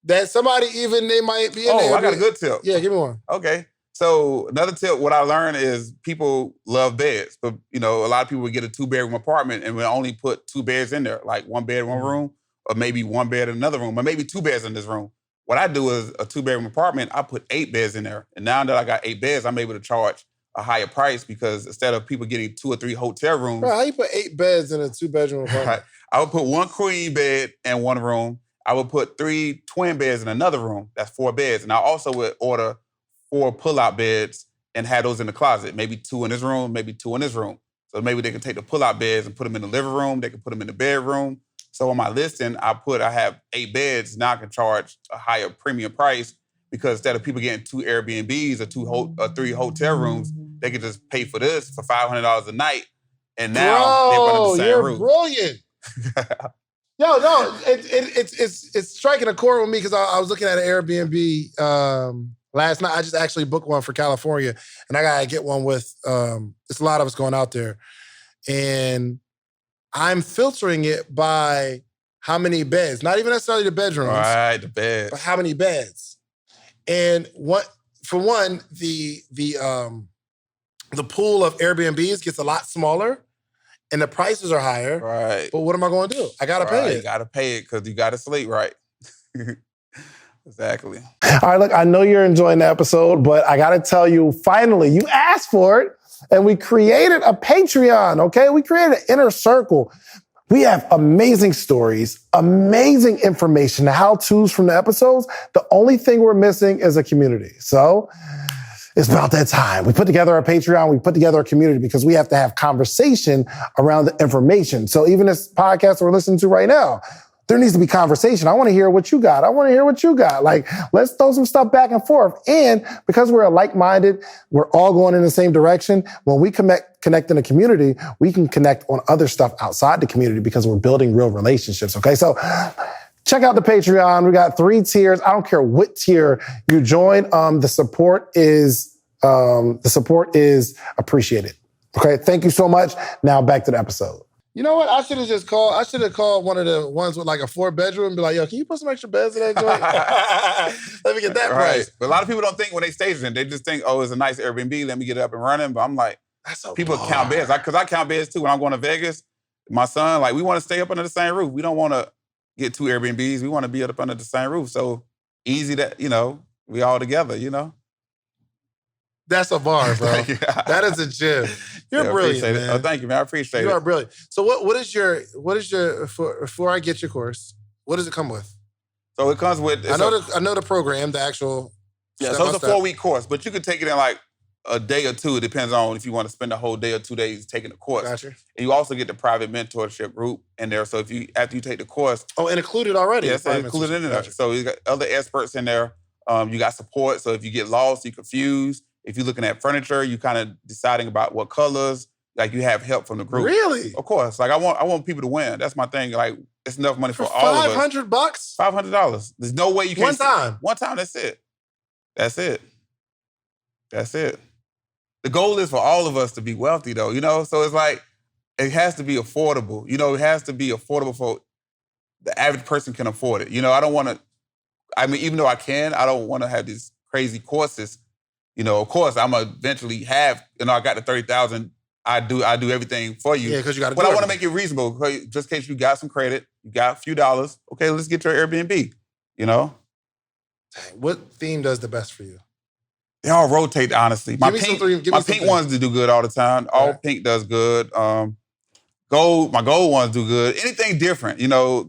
that somebody they might be in there. Oh, I got a good tip. Yeah, give me one. Okay. So another tip, what I learned is people love beds. But, a lot of people would get a 2-bedroom apartment and would only put 2 beds in there, like 1 bed in one room, or maybe 1 bed in another room, or maybe 2 beds in this room. What I do is a 2-bedroom apartment, I put 8 beds in there. And now that I got 8 beds, I'm able to charge a higher price, because instead of people getting 2 or 3 hotel rooms. Bro, how you put 8 beds in a 2-bedroom apartment? I would put 1 queen bed in one room. I would put 3 twin beds in another room. That's 4 beds. And I also would order 4 pull-out beds and have those in the closet. Maybe 2 in this room, maybe 2 in this room. So maybe they can take the pull-out beds and put them in the living room. They can put them in the bedroom. So on my listing, I have 8 beds. Now I can charge a higher premium price, because instead of people getting 2 Airbnbs or 3 hotel rooms, they can just pay for this for $500 a night. And now they're under the same roof. You're brilliant. Yo, no, it's striking a chord with me, because I was looking at an Airbnb last night. I just actually booked one for California, and I gotta get one with. It's a lot of us going out there, and I'm filtering it by how many beds, not even necessarily the bedrooms, right? The beds, but how many beds. And the pool of Airbnbs gets a lot smaller, and the prices are higher. Right. But what am I going to do? I got to pay it. You got to pay it, because you got to sleep right. Exactly. All right, look, I know you're enjoying the episode, but I got to tell you, finally, you asked for it, and we created a Patreon, okay? We created an inner circle. We have amazing stories, amazing information, the how-tos from the episodes. The only thing we're missing is a community. So it's about that time. We put together a Patreon, we put together a community, because we have to have conversation around the information. So even this podcast we're listening to right now, there needs to be conversation. I want to hear what you got. I want to hear what you got. Like, let's throw some stuff back and forth. And because we're like-minded, we're all going in the same direction. When we connect in a community, we can connect on other stuff outside the community because we're building real relationships, okay? So check out the Patreon. We got 3 tiers. I don't care what tier you join. The support is appreciated. Okay, thank you so much. Now back to the episode. You know what? I should have called one of the ones with like a 4-bedroom and be like, yo, can you put some extra beds in that joint? Let me get that price. But a lot of people don't think when they stage it, they just think, oh, it's a nice Airbnb, let me get it up and running. But I'm like, people count beds. Because I count beds too. When I'm going to Vegas, my son, like, we want to stay up under the same roof. We don't want to get 2 Airbnbs. We want to be up under the same roof. So easy that, we all together, That's a bar, bro. That is a gem. You're brilliant, man. Oh, thank you, man. I appreciate it. You are brilliant. So what is your before I get your course, what does it come with? So it comes with... I know the program, the actual... Yeah, so it's a 4-week course, but you could take it in like a day or 2. It depends on if you want to spend a whole day or 2 days taking the course. Gotcha. And you also get the private mentorship group in there. So after you take the course... Oh, and included already? Yes, included in there. Gotcha. So you got other experts in there. You got support. So if you get lost, you're confused. If you're looking at furniture, you kind of deciding about what colors. Like, you have help from the group. Really? Of course. Like, I want people to win. That's my thing. Like, it's enough money for all of us. $500? $500. There's no way you can... One time? One time, that's it. That's it. That's it. The goal is for all of us to be wealthy, though, So it's like, it has to be affordable. It has to be affordable for the average person can afford it. I don't want to... I mean, even though I can, I don't want to have these crazy courses. Of course, I'm going to eventually have... I got the 30,000... I do everything for you. Yeah, because you got to But I want to make it reasonable. Just in case you got some credit, you got a few dollars. Okay, let's get your Airbnb, Dang, what theme does the best for you? They all rotate, honestly. My pink ones do good all the time. All pink does good. My gold ones do good. Anything different, my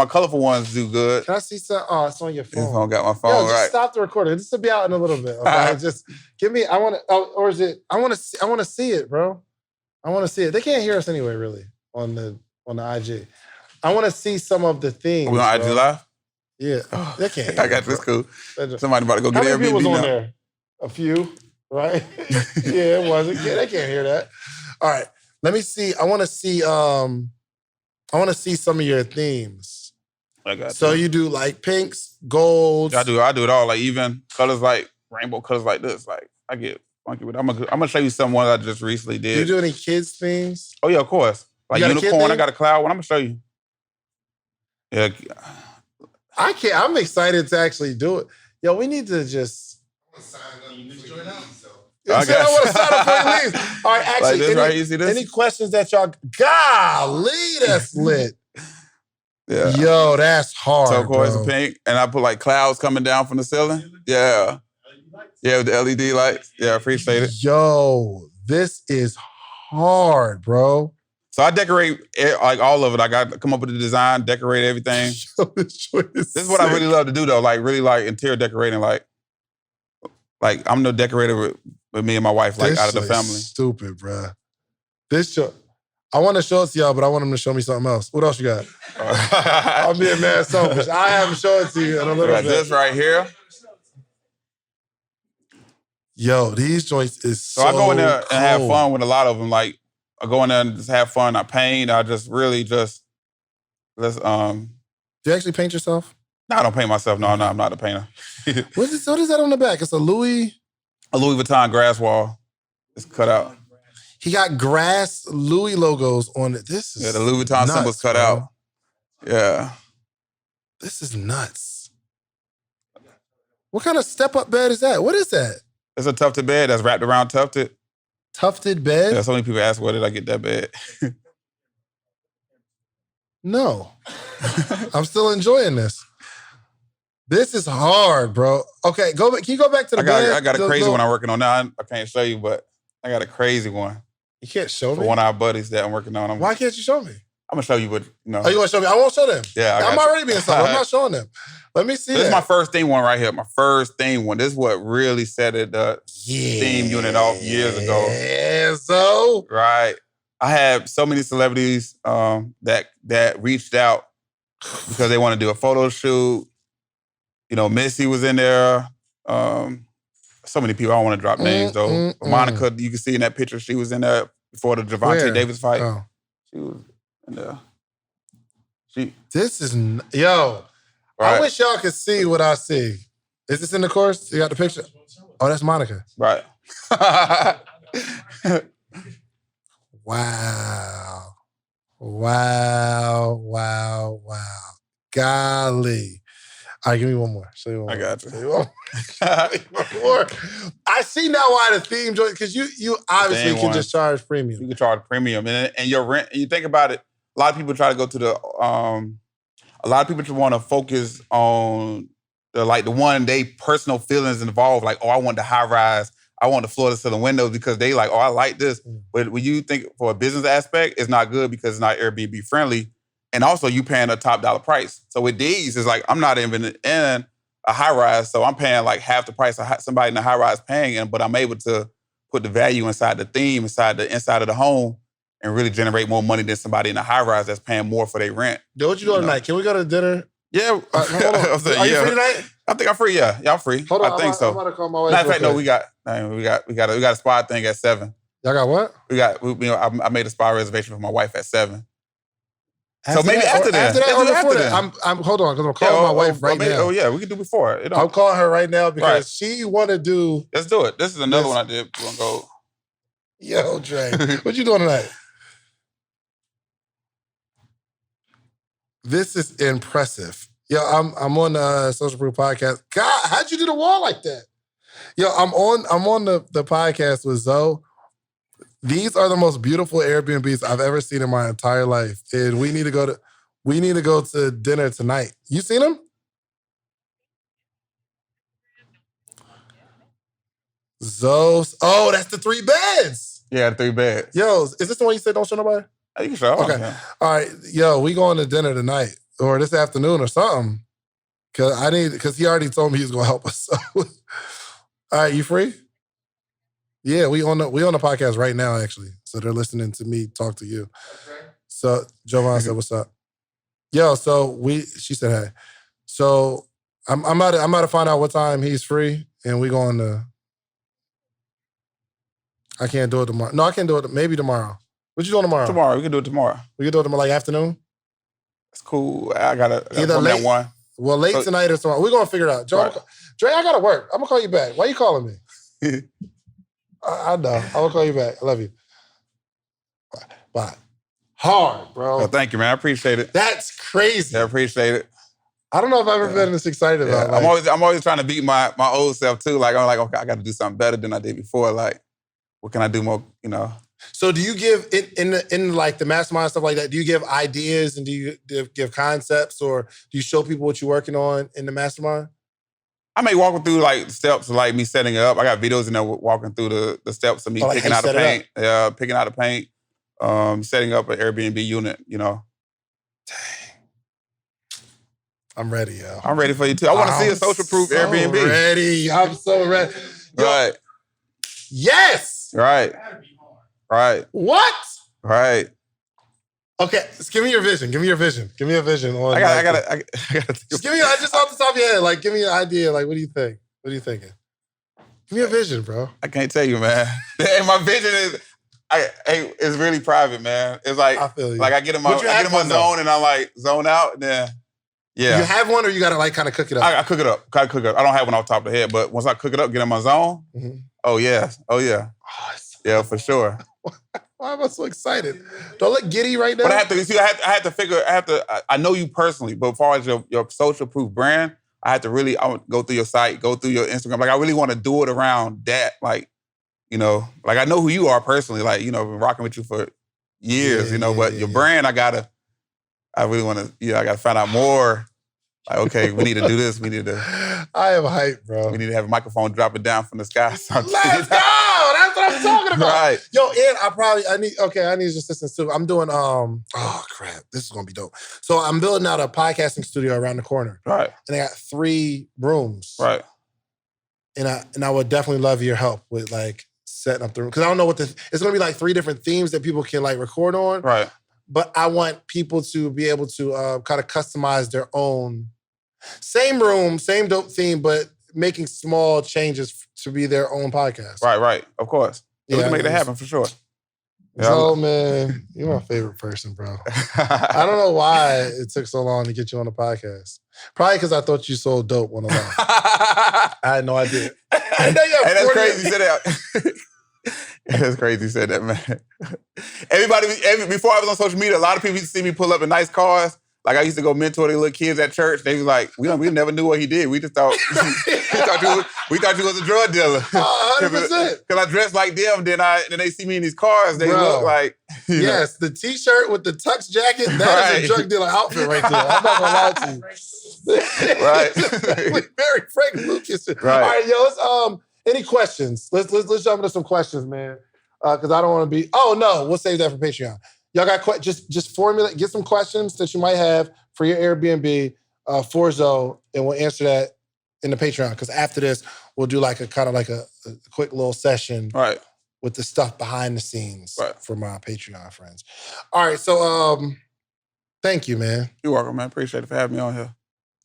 colorful ones do good. Can I see some? Oh, it's on your phone. I got my phone, just stop the recording. This will be out in a little bit. Okay? Just give me, I want to see it, bro. I want to see it. They can't hear us anyway, really, on the IG. I want to see some of the things. Are we on IG Live? Yeah. They can't hear I got this cool. Somebody about to go get Airbnb now. How many people was on there? A few, right? Yeah, it wasn't. Yeah, they can't hear that. All right. Let me see. I want to see some of your themes. I got so you do like pinks, golds. I do it all. Like, even colors like rainbow colors like this. Like, I get funky with it. I'm gonna show you some ones I just recently did. Do you do any kids themes? Oh yeah, of course. Like unicorn, I got a cloud one. I'm gonna show you. Yeah. I can't. I'm excited to actually do it. Yo, we need to just... I want to sign up for your leads. All right, actually, like this, right? You see this? Any questions that y'all... Golly, that's lit. Yeah. Yo, that's hard, turquoise bro. and pink. And I put like clouds coming down from the ceiling. Yeah. Yeah, with the LED lights. Yeah, I appreciate it. Yo, this is hard, bro. So I decorate like all of it. I got to come up with the design, decorate everything. This is what I really love to do, though. Like, really like interior decorating. Like I'm the decorator with me and my wife, like, out of the family. Stupid, bro. This show, I want to show it to y'all, but I want them to show me something else. What else you got? I'm being mad selfish. I haven't shown it to you in a little bit. This right here. Yo, these joints is so I go in there cool. and have fun with a lot of them. Like, I go in there and just have fun. I paint. I just really just let's Do you actually paint yourself? No, I don't paint myself. No, I'm not a painter. What is that on the back? It's a Louis Vuitton grass wall. It's cut out. He got grass Louis logos on it. This is the Louis Vuitton symbols cut out. Yeah. This is nuts. What kind of step-up bed is that? What is that? It's a tufted bed that's wrapped around tufted. Tufted bed? Yeah, so many people ask, where did I get that bed? No. I'm still enjoying this. This is hard, bro. Okay, can you go back to the bed? I got a crazy one I'm working on now. I can't show you, but I got a crazy one. You can't show me? For one of our buddies that I'm working on. Why can't you show me? I'm going to show you what, Oh, you want to show me? I won't show them. Yeah, I'm already being sold. I'm not showing them. Let me see This is my first theme one right here. My first theme one. This is what really set the theme unit off years ago. Yeah, so? Right. I had so many celebrities that reached out because they want to do a photo shoot. You know, Missy was in there. So many people. I don't want to drop names though. Monica, you can see in that picture, she was in there before the Javante Davis fight. Oh. She was in there. This is yo. Right. I wish y'all could see what I see. Is this in the course? You got the picture? Oh, that's Monica. Right. Wow. Wow. Wow. Wow. Golly. All right, give me one more. Show you one more. I got you. Show you one more. I see now why the theme joint, because you obviously can just charge premium. You can charge premium. And your rent, and you think about it, a lot of people try to go to the, a lot of people just want to focus on the one day personal feelings involved. Like, oh, I want the high rise. I want the floor to the windows because they like, oh, I like this. But when you think for a business aspect, it's not good because it's not Airbnb friendly. And also you paying a top dollar price. So with these, it's like, I'm not even in a high rise. So I'm paying like half the price of somebody in the high rise paying, but I'm able to put the value inside the theme, inside of the home, and really generate more money than somebody in a high rise that's paying more for their rent. Yo, what you doing tonight? Can we go to dinner? Yeah. Hold on. Are you free tonight? I think I'm free, yeah. Yeah, I'm free. Hold on, I think so. I'm about to call my wife. Matter of fact, no, we got a spa thing at 7. Y'all got what? I made a spa reservation for my wife at 7. After so maybe that, after that. After that. I'm hold on, because I'm calling my wife right now. Oh yeah, we can do before. I'm calling her right now because she want to do. Let's do it. This is another one I did. We're gonna go. Yo, Dre, what you doing tonight? This is impressive. Yo, I'm on the Social Proof podcast. God, how'd you do the wall like that? Yo, I'm on the podcast with Zoe. These are the most beautiful Airbnbs I've ever seen in my entire life. And we need to go to dinner tonight. You seen them? Zoe's. Oh, that's the 3 beds. Yeah, the 3 beds. Yo, is this the one you said don't show nobody? You can show. Okay. Yeah. All right. Yo, we going to dinner tonight or this afternoon or something. Cause he already told me he was gonna help us. So. All right, you free? Yeah, we on the podcast right now, actually. So they're listening to me talk to you. Okay. So Jovan said, "What's up?" Yo, she said, "Hey." So I'm about to find out what time he's free, and we going to. I can't do it tomorrow. No, I can't do it. Maybe tomorrow. What you doing tomorrow? Tomorrow, we can do it tomorrow. We can do it tomorrow, like afternoon. It's cool. I gotta either late at 1. Well, late tonight or tomorrow. We're gonna figure it out. Joe, Dre, I gotta work. I'm gonna call you back. Why you calling me? I know. I'm gonna call you back. I love you. Bye. Hard, bro. Oh, thank you, man. I appreciate it. That's crazy. Yeah, I appreciate it. I don't know if I've ever been this excited about it. Like, I'm always trying to beat my old self too. Like I'm like, okay, I got to do something better than I did before. Like, what can I do more? You know. So, do you give in like the mastermind stuff like that? Do you give ideas and do you give concepts, or do you show people what you're working on in the mastermind? I may walk them through like steps of like me setting it up. I got videos in there walking through the steps of me picking out the paint. Yeah, picking out the paint. Setting up an Airbnb unit, you know. Dang. I'm ready, yo. I'm ready for you too. I want to see a social proof Airbnb. I'm so ready. Yo, right. Yes. Right. Right. What? Right. Okay, give me your vision. Give me a vision. On, I gotta just give me, just off the top of your head, like, give me an idea. Like, what do you think? What are you thinking? Give me a vision, bro. I can't tell you, man. And my vision is, it's really private, man. It's like, I feel you. Like I get in my zone and I like zone out, and then, yeah. You have one or you gotta like kind of cook it up? I cook it up. I don't have one off the top of the head, but once I cook it up, get in my zone, oh yeah. Yeah, for sure. Why am I so excited? Do I look giddy right now? But I know you personally, but as far as your social proof brand, I would go through your site, go through your Instagram. Like, I really want to do it around that. Like, you know, like I know who you are personally. Like, you know, I've been rocking with you for years, but your brand, I really want to, I got to find out more. Like, okay, we need to do this. I am hyped, bro. We need to have a microphone dropping down from the sky. Let's go! That's what I'm talking about. Right. Yo, and I need your assistance too. I'm doing, oh crap, this is going to be dope. So I'm building out a podcasting studio around the corner. Right. And I got 3 rooms. Right. And I would definitely love your help with like setting up the room. Because I don't know it's going to be like 3 different themes that people can like record on. Right. but I want people to be able to kind of customize their own. Same room, same dope theme, but making small changes to be their own podcast. Right. Of course. Yeah, we can make that happen for sure. So, man, you're my favorite person, bro. I don't know why it took so long to get you on the podcast. Probably because I thought you sold dope on the line. I had no idea. And that's crazy you said that. That's crazy you said that, man. Before I was on social media, a lot of people used to see me pull up in nice cars. Like, I used to go mentor the little kids at church. They was like, we never knew what he did. We just thought, we thought you was a drug dealer. 100%. Because I dressed like them, then they see me in these cars, they look like, yes, the t-shirt with the tux jacket, that is a drug dealer outfit right there. I'm not gonna lie to you. Right. Very Frank Lucas. Right. All right, yo, let's, any questions? Let's jump into some questions, man. Because I don't want to be, we'll save that for Patreon. Y'all got just formulate, get some questions that you might have for your Airbnb for Zoe, and we'll answer that in the Patreon. Because after this, we'll do like a quick little session with the stuff behind the scenes for my Patreon friends. All right, so thank you, man. You're welcome, man. Appreciate it for having me on here.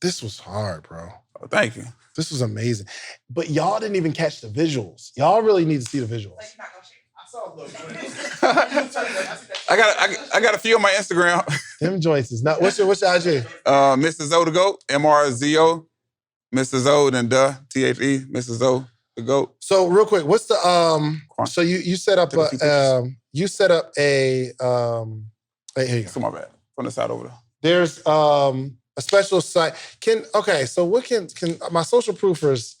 This was hard, bro. Oh, thank you. This was amazing. But y'all didn't even catch the visuals. Y'all really need to see the visuals. I got a few on my Instagram. Them joints is not. What's your IG? Mr. Zoe the Goat, MRZO, Mr. Zoe and THE, Mr. Zoe the Goat. So real quick, what's the So you set up a hey, here you go. So my bad. From the side over there. There's a special site. So what can my social proofers?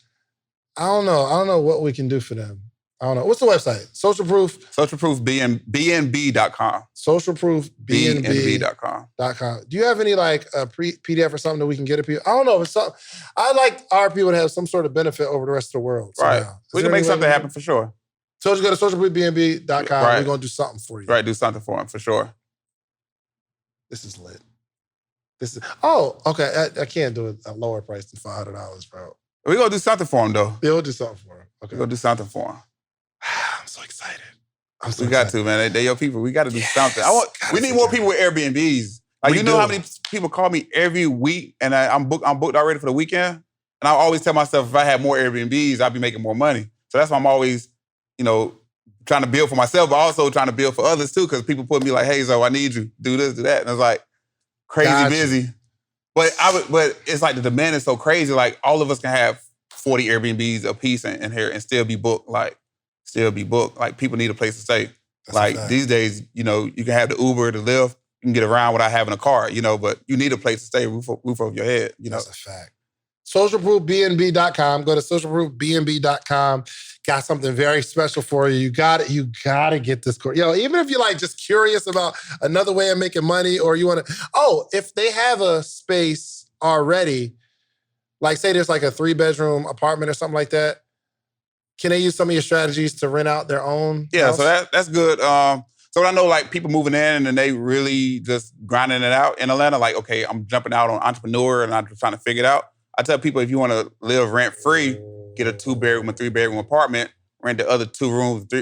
I don't know what we can do for them. I don't know. What's the website? Social Proof? SocialProofBNB.com. SocialProofBNB.com. Do you have any PDF or something that we can get to people? I don't know. If it's something, I'd like our people to have some sort of benefit over the rest of the world. Right. We can make something happen for sure. So just go to SocialProofBNB.com. We're going to do something for you. Right, do something for them for sure. This is lit. Okay. I can't do it at a lower price than $500, bro. We're going to do something for them, though. Yeah, we'll do something for them. Okay. We're going to do something for them. I'm so excited. We got to, man. They your people. We got to do something. We need more people with Airbnbs. Like, you know how many people call me every week, and I'm booked already for the weekend? And I always tell myself, if I had more Airbnbs, I'd be making more money. So that's why I'm always, trying to build for myself, but also trying to build for others too, because people put me like, hey, Zoe, I need you. Do this, do that. And it's like, crazy busy. But it's like the demand is so crazy. Like, all of us can have 40 Airbnbs a piece in here and still be booked. Like, people need a place to stay. These days, you can have the Uber, the Lyft, you can get around without having a car, but you need a place to stay, roof over your head, That's a fact. SocialProofBNB.com. Go to SocialProofBNB.com. Got something very special for you. You got to get this course. Even if you're just curious about another way of making money, or you want to, if they have a space already, like say there's like a 3-bedroom apartment or something like that, can they use some of your strategies to rent out their own house? So that's good. So I know like people moving in and they really just grinding it out in Atlanta. Like, okay, I'm jumping out on entrepreneur and I'm just trying to figure it out. I tell people, if you want to live rent-free, get a 2-bedroom, a 3-bedroom apartment, rent the other 2 rooms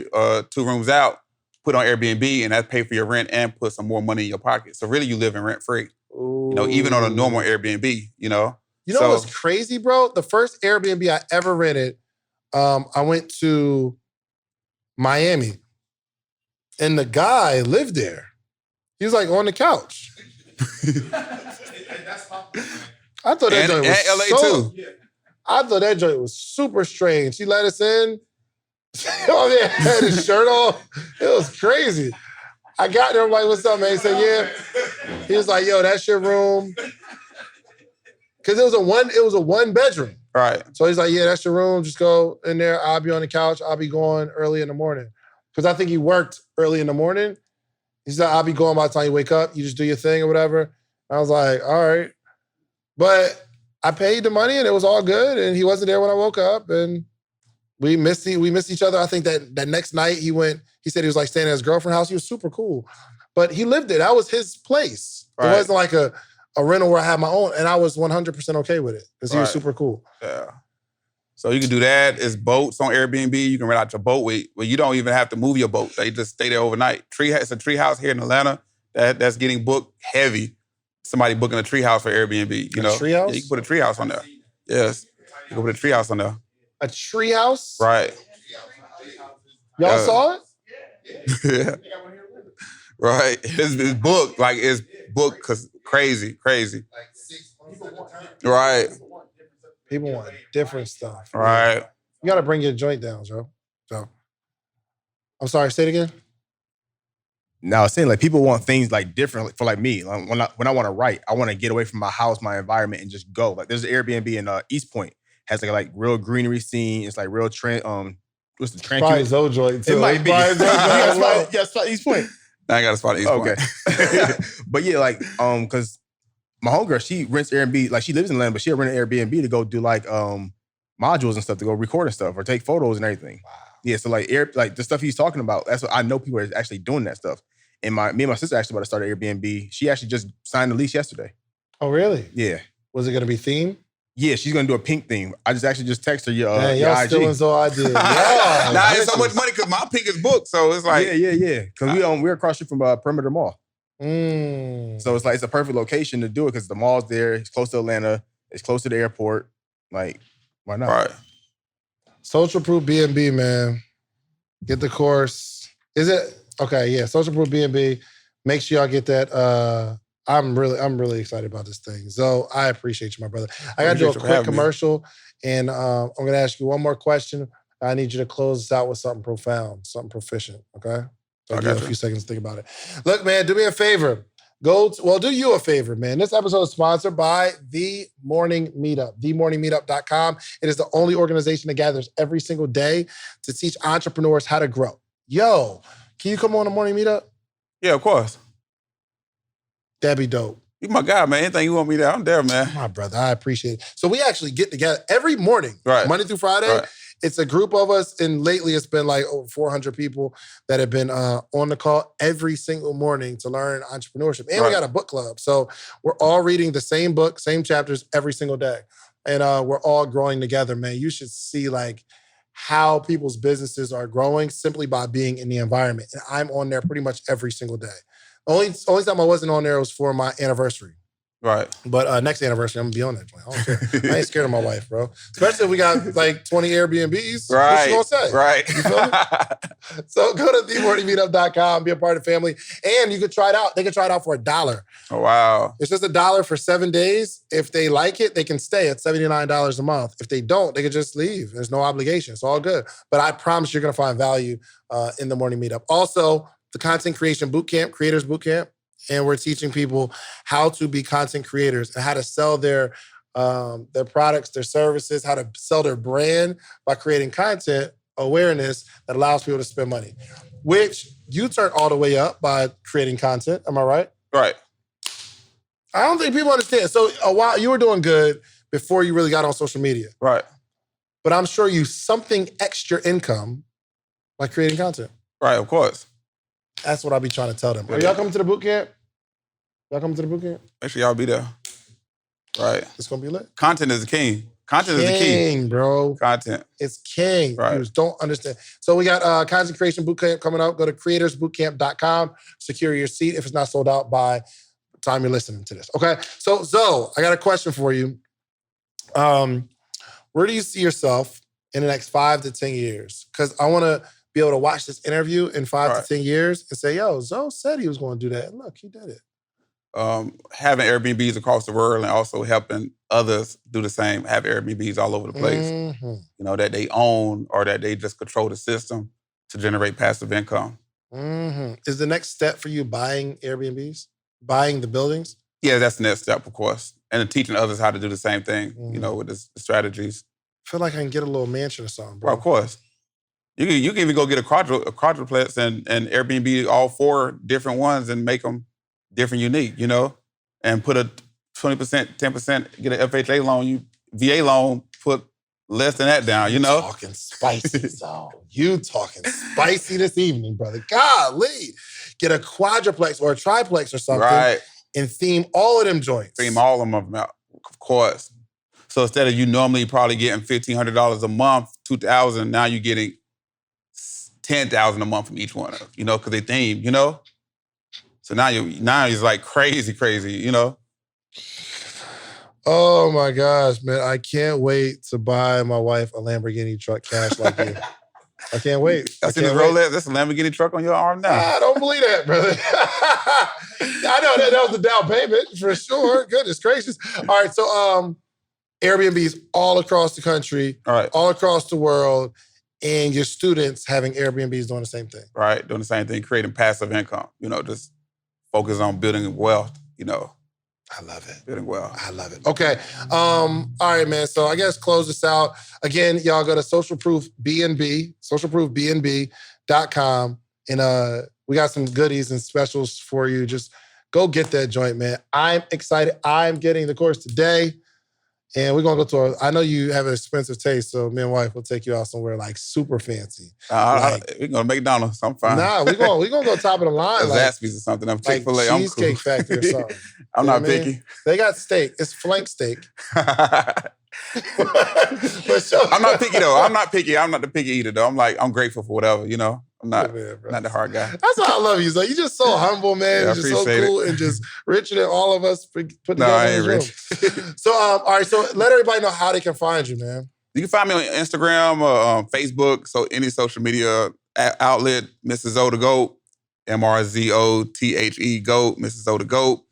out, put on Airbnb, and that pay for your rent and put some more money in your pocket. So really, you living rent-free. Even on a normal Airbnb, You know what's crazy, bro? The first Airbnb I ever rented, I went to Miami, and the guy lived there. He was like on the couch. I thought that joint was LA too. I thought that joint was super strange. He let us in. Had his shirt off. It was crazy. I got there, I'm like, what's up, man? He said, yeah. He was like, yo, that's your room. Because it was a 1-bedroom. Right. So he's like, yeah, that's your room. Just go in there. I'll be on the couch. I'll be going early in the morning. Because I think he worked early in the morning. He said, I'll be going by the time you wake up. You just do your thing or whatever. I was like, all right. But I paid the money and it was all good. And he wasn't there when I woke up. And we missed each other. I think that next night he said he was like staying at his girlfriend's house. He was super cool. But he lived there. That was his place. Right. It wasn't like a rental where I had my own. And I was 100% okay with it because he was super cool. Yeah. So you can do that. It's boats on Airbnb. You can rent out your boat where you don't even have to move your boat. They just stay there overnight. It's a tree house here in Atlanta. that's getting booked heavy. Somebody booking a treehouse for Airbnb, you know? Treehouse? Yeah, you can put a treehouse on there. Yes. You can put a treehouse on there. A treehouse? Right. Y'all saw it? Yeah. Right. It's booked. Like, it's booked because crazy. Right. People want different stuff. Right. You got to bring your joint down, Joe. So, I'm sorry, say it again. No, I was saying like people want things like different for like me. Like, when I want to write, I want to get away from my house, my environment, and just go. Like there's an Airbnb in East Point, has like real greenery scene. It's like real what's the tranquil? Probably Zoe joint too. It might be. Yeah, spot East Point. I got a spot at East Point. Okay. But yeah, like because my homegirl, she rents Airbnb. Like she lives in Atlanta, but she'll rent an Airbnb to go do like modules and stuff to go record and stuff or take photos and everything. Wow. Yeah, so like the stuff he's talking about, that's what I know people are actually doing that stuff. And me and my sister actually about to start an Airbnb. She actually just signed the lease yesterday. Oh, really? Yeah. Was it going to be themed? Yeah, she's going to do a pink theme. I just actually just texted her your y'all IG. stealing so I did. Nah, it's so much money because my pink is booked. So it's like... Yeah. Because we're across the street from Perimeter Mall. Mm. So it's like, it's a perfect location to do it because the mall's there. It's close to Atlanta. It's close to the airport. Like, why not? Right. Social Proof BNB, man. Get the course. Is it? Okay, yeah. Social Proof BNB. Make sure y'all get that. I'm really excited about this thing. So I appreciate you, my brother. I got to do a quick commercial, and I'm going to ask you one more question. I need you to close this out with something profound, something proficient, okay? So I'll give you a few seconds to think about it. Look, man, do me a favor. Do you a favor, man. This episode is sponsored by The Morning Meetup, themorningmeetup.com. It is the only organization that gathers every single day to teach entrepreneurs how to grow. Yo, can you come on the Morning Meetup? Yeah, of course. That'd be dope. You my guy, man. Anything you want me there, I'm there, man. My brother, I appreciate it. So we actually get together every morning, Monday through Friday. Right. It's a group of us, and lately it's been like over 400 people that have been on the call every single morning to learn entrepreneurship. And we got a book club. So we're all reading the same book, same chapters every single day. And we're all growing together, man. You should see like how people's businesses are growing simply by being in the environment. And I'm on there pretty much every single day. Only time I wasn't on there was for my anniversary. Right. But next anniversary, I'm going to be on that. I don't care. I ain't scared of my wife, bro. Especially if we got like 20 Airbnbs. Right. What you going to say? Right. You feel me? So go to themorningmeetup.com, be a part of the family. And you can try it out. They can try it out for $1. Oh, wow. It's just $1 for 7 days. If they like it, they can stay at $79 a month. If they don't, they can just leave. There's no obligation. It's all good. But I promise you're going to find value in the Morning Meetup. Also, the Content Creation Bootcamp, Creators Bootcamp. And we're teaching people how to be content creators and how to sell their products, their services, how to sell their brand by creating content awareness that allows people to spend money, which you turn all the way up by creating content. Am I right? Right. I don't think people understand. So a while you were doing good before you really got on social media. Right. But I'm sure you something extra income by creating content. Right, of course. That's what I'll be trying to tell them. Are y'all coming to the boot camp? Y'all coming to the boot camp? Make sure y'all be there. Right. It's going to be lit. Content is the king. Content is the key. King, bro. Content. It's king. Right. Viewers don't understand. So we got Content Creation Bootcamp coming up. Go to creatorsbootcamp.com. Secure your seat if it's not sold out by the time you're listening to this. Okay? So, Zoe, I got a question for you. Where do you see yourself in the next 5 to 10 years? Because I want to be able to watch this interview in 5 to 10 years and say, yo, Zoe said he was going to do that. And look, he did it. Having Airbnbs across the world and also helping others do the same, have Airbnbs all over the place, Mm-hmm. you know, that they own or that they just control the system to generate passive income. Mm-hmm. Is the next step for you buying Airbnbs? Buying the buildings? Yeah, that's the next step, of course. And then teaching others how to do the same thing, you know, with the strategies. I feel like I can get a little mansion or something, bro. Well, of course. You can even go get a quadruplex and Airbnb all 4 different ones and make them different, unique, you know, and put a 20%, 10%, get an FHA loan, VA loan, put less than that down, you know? Talking spicy, so you talking spicy this evening, brother. Golly. Get a quadruplex or a triplex or something and theme all of them joints. Theme all of them out, of course. So instead of you normally probably getting $1,500 a month, $2,000, now you're getting $10,000 a month from each one of them, you know, because they theme, you know? So now it's like crazy, you know? Oh my gosh, man. I can't wait to buy my wife a Lamborghini truck cash like you. I can't wait. I see this Rolex. That's a Lamborghini truck on your arm now. I don't believe that, brother. I know that was the down payment for sure. Goodness gracious. All right, so Airbnbs all across the country, all across the world, and your students having Airbnbs doing the same thing. Right, doing the same thing, creating passive income. You know, just focus on building wealth, you know. I love it. Building wealth. I love it. Okay. All right, man. So I guess close this out. Again, y'all go to socialproof BNB, socialproofbnb.com. And we got some goodies and specials for you. Just go get that joint, man. I'm excited. I'm getting the course today. And we're going to go to I know you have an expensive taste, so me and wife will take you out somewhere like super fancy. We're going to McDonald's. I'm fine. Nah, we're going to go top of the line. Like, Zaxby's or something. I'm Chick-fil-A. Like I'm Cheesecake cool. Factory or something. I'm not picky. They got steak. It's flank steak. I'm not picky, though. I'm not picky. I'm not the picky eater, though. I'm grateful for whatever, you know? I'm not the hard guy. That's why I love you. So you're just so humble, man. Yeah, you're just so cool and just richer than all of us put together I in ain't this rich. room. So, all right. So let everybody know how they can find you, man. You can find me on Instagram or Facebook. So any social media outlet, Mrs. O the Goat, MRZOTHE Goat, Mrs. O the Goat.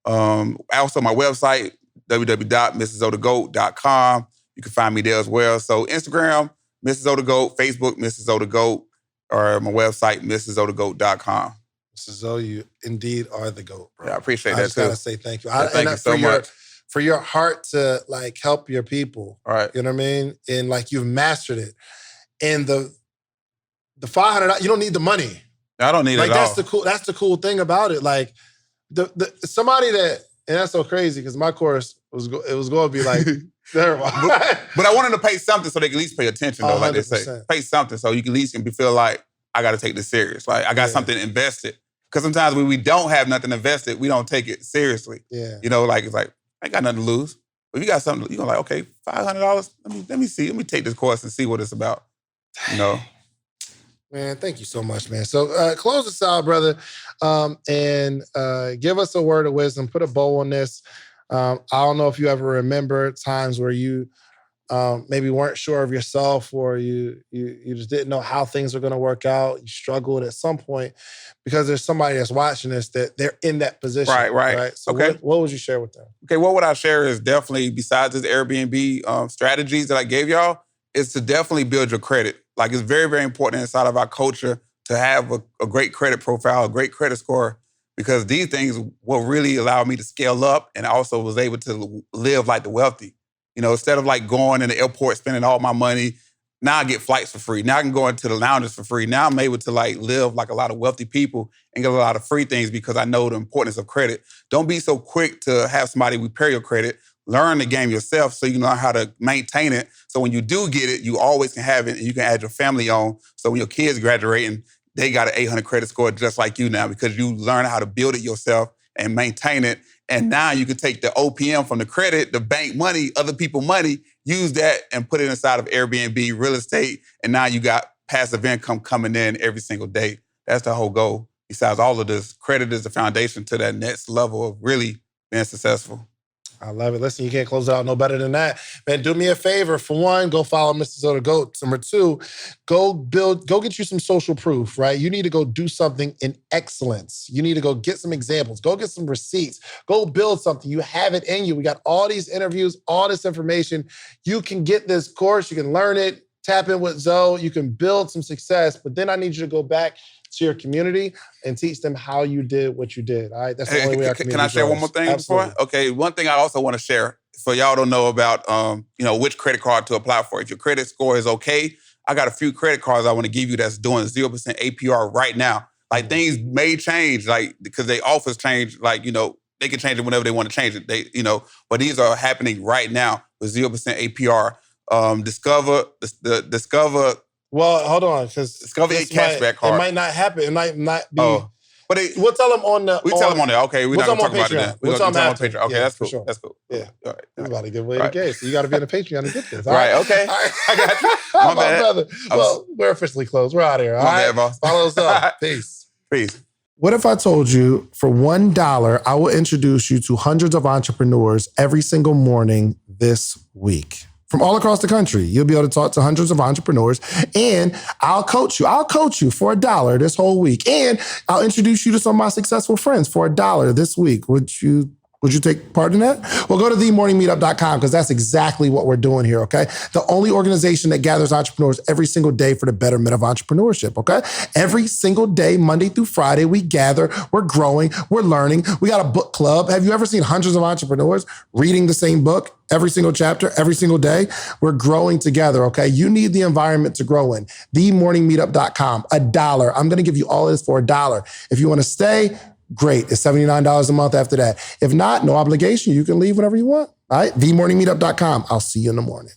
Also my website, www.mrsothegoat.com. You can find me there as well. So Instagram, Mrs. O the Goat, Facebook, Mrs. O the Goat, or my website, mrsothegoat.com. Mrs. O, you indeed are the GOAT, bro. Yeah, I appreciate that I just too. gotta say thank you. Thank you so much. For your heart to like help your people. Right. You know what I mean? And like you've mastered it. And the $500, you don't need the money. I don't need it at all. That's the cool thing about it. Like somebody that, and that's so crazy because my course was going to be like, but I wanted to pay something so they can at least pay attention, though, 100%. like they say. Pay something so you can at least feel like, I got to take this serious. Like, I got something invested. Because sometimes when we don't have nothing invested, we don't take it seriously. Yeah. You know, like, it's like, I ain't got nothing to lose. But if you got something, you're going to like, okay, $500, let me see. Let me take this course and see what it's about. You know? Man, thank you so much, man. So close us out, brother, and give us a word of wisdom. Put a bow on this. I don't know if you ever remember times where you maybe weren't sure of yourself or you just didn't know how things were going to work out. You struggled at some point because there's somebody that's watching this that they're in that position. Right. So okay. What would you share with them? Okay, what would I share is definitely, besides this Airbnb strategies that I gave y'all, is to definitely build your credit. Like, it's very, very important inside of our culture to have a great credit profile, a great credit score, because these things will really allow me to scale up and also was able to live like the wealthy. You know, instead of like going in the airport, spending all my money, now I get flights for free. Now I can go into the lounges for free. Now I'm able to like live like a lot of wealthy people and get a lot of free things because I know the importance of credit. Don't be so quick to have somebody repair your credit. Learn the game yourself so you learn how to maintain it. So when you do get it, you always can have it and you can add your family on. So when your kids graduating, they got an 800 credit score just like you now because you learn how to build it yourself and maintain it. And now you can take the OPM from the credit, the bank money, other people money, use that and put it inside of Airbnb, real estate, and now you got passive income coming in every single day. That's the whole goal. Besides all of this, credit is the foundation to that next level of really being successful. I love it. Listen, you can't close it out no better than that. Man, do me a favor. For one, go follow Mr. O the Goat. Number two, go get you some social proof, right? You need to go do something in excellence. You need to go get some examples. Go get some receipts. Go build something. You have it in you. We got all these interviews, all this information. You can get this course. You can learn it. Tap in with Zoe. You can build some success. But then I need you to go back to your community and teach them how you did what you did. All right, that's the only way our community Can I share grows. one more thing Absolutely. before? Okay, one thing I also want to share, so y'all don't know about, which credit card to apply for. If your credit score is okay, I got a few credit cards I want to give you that's doing 0% APR right now. Like, things may change, like, because they offers change, like, they can change it whenever they want to change it. But these are happening right now with 0% APR. Discover. Well, hold on, because Discover a cashback card. It might not happen. It might not be. Oh. But we'll tell them on the. We tell them on there. Okay, we're not going to talk about it then. We'll tell them on Patreon. Okay, yeah, that's cool. Sure. That's cool. Yeah. All right. We're about to give away the game. So you got to be in the Patreon to get this. All right, okay. All right. I got you. My bad. Well, we're officially closed. We're out of here. All right. Bad, boss. Follow us up. Peace. Peace. What if I told you for $1, I will introduce you to hundreds of entrepreneurs every single morning this week? From all across the country, you'll be able to talk to hundreds of entrepreneurs, and I'll coach you. I'll coach you for $1 this whole week, and I'll introduce you to some of my successful friends for $1 this week. Would you take part in that? Well, go to themorningmeetup.com because that's exactly what we're doing here, okay? The only organization that gathers entrepreneurs every single day for the betterment of entrepreneurship, okay? Every single day, Monday through Friday, we gather, we're growing, we're learning. We got a book club. Have you ever seen hundreds of entrepreneurs reading the same book? Every single chapter, every single day, we're growing together, okay? You need the environment to grow in. Themorningmeetup.com, $1. I'm gonna give you all this for $1. If you wanna stay, great. It's $79 a month after that. If not, no obligation. You can leave whenever you want. All right? Themorningmeetup.com. I'll see you in the morning.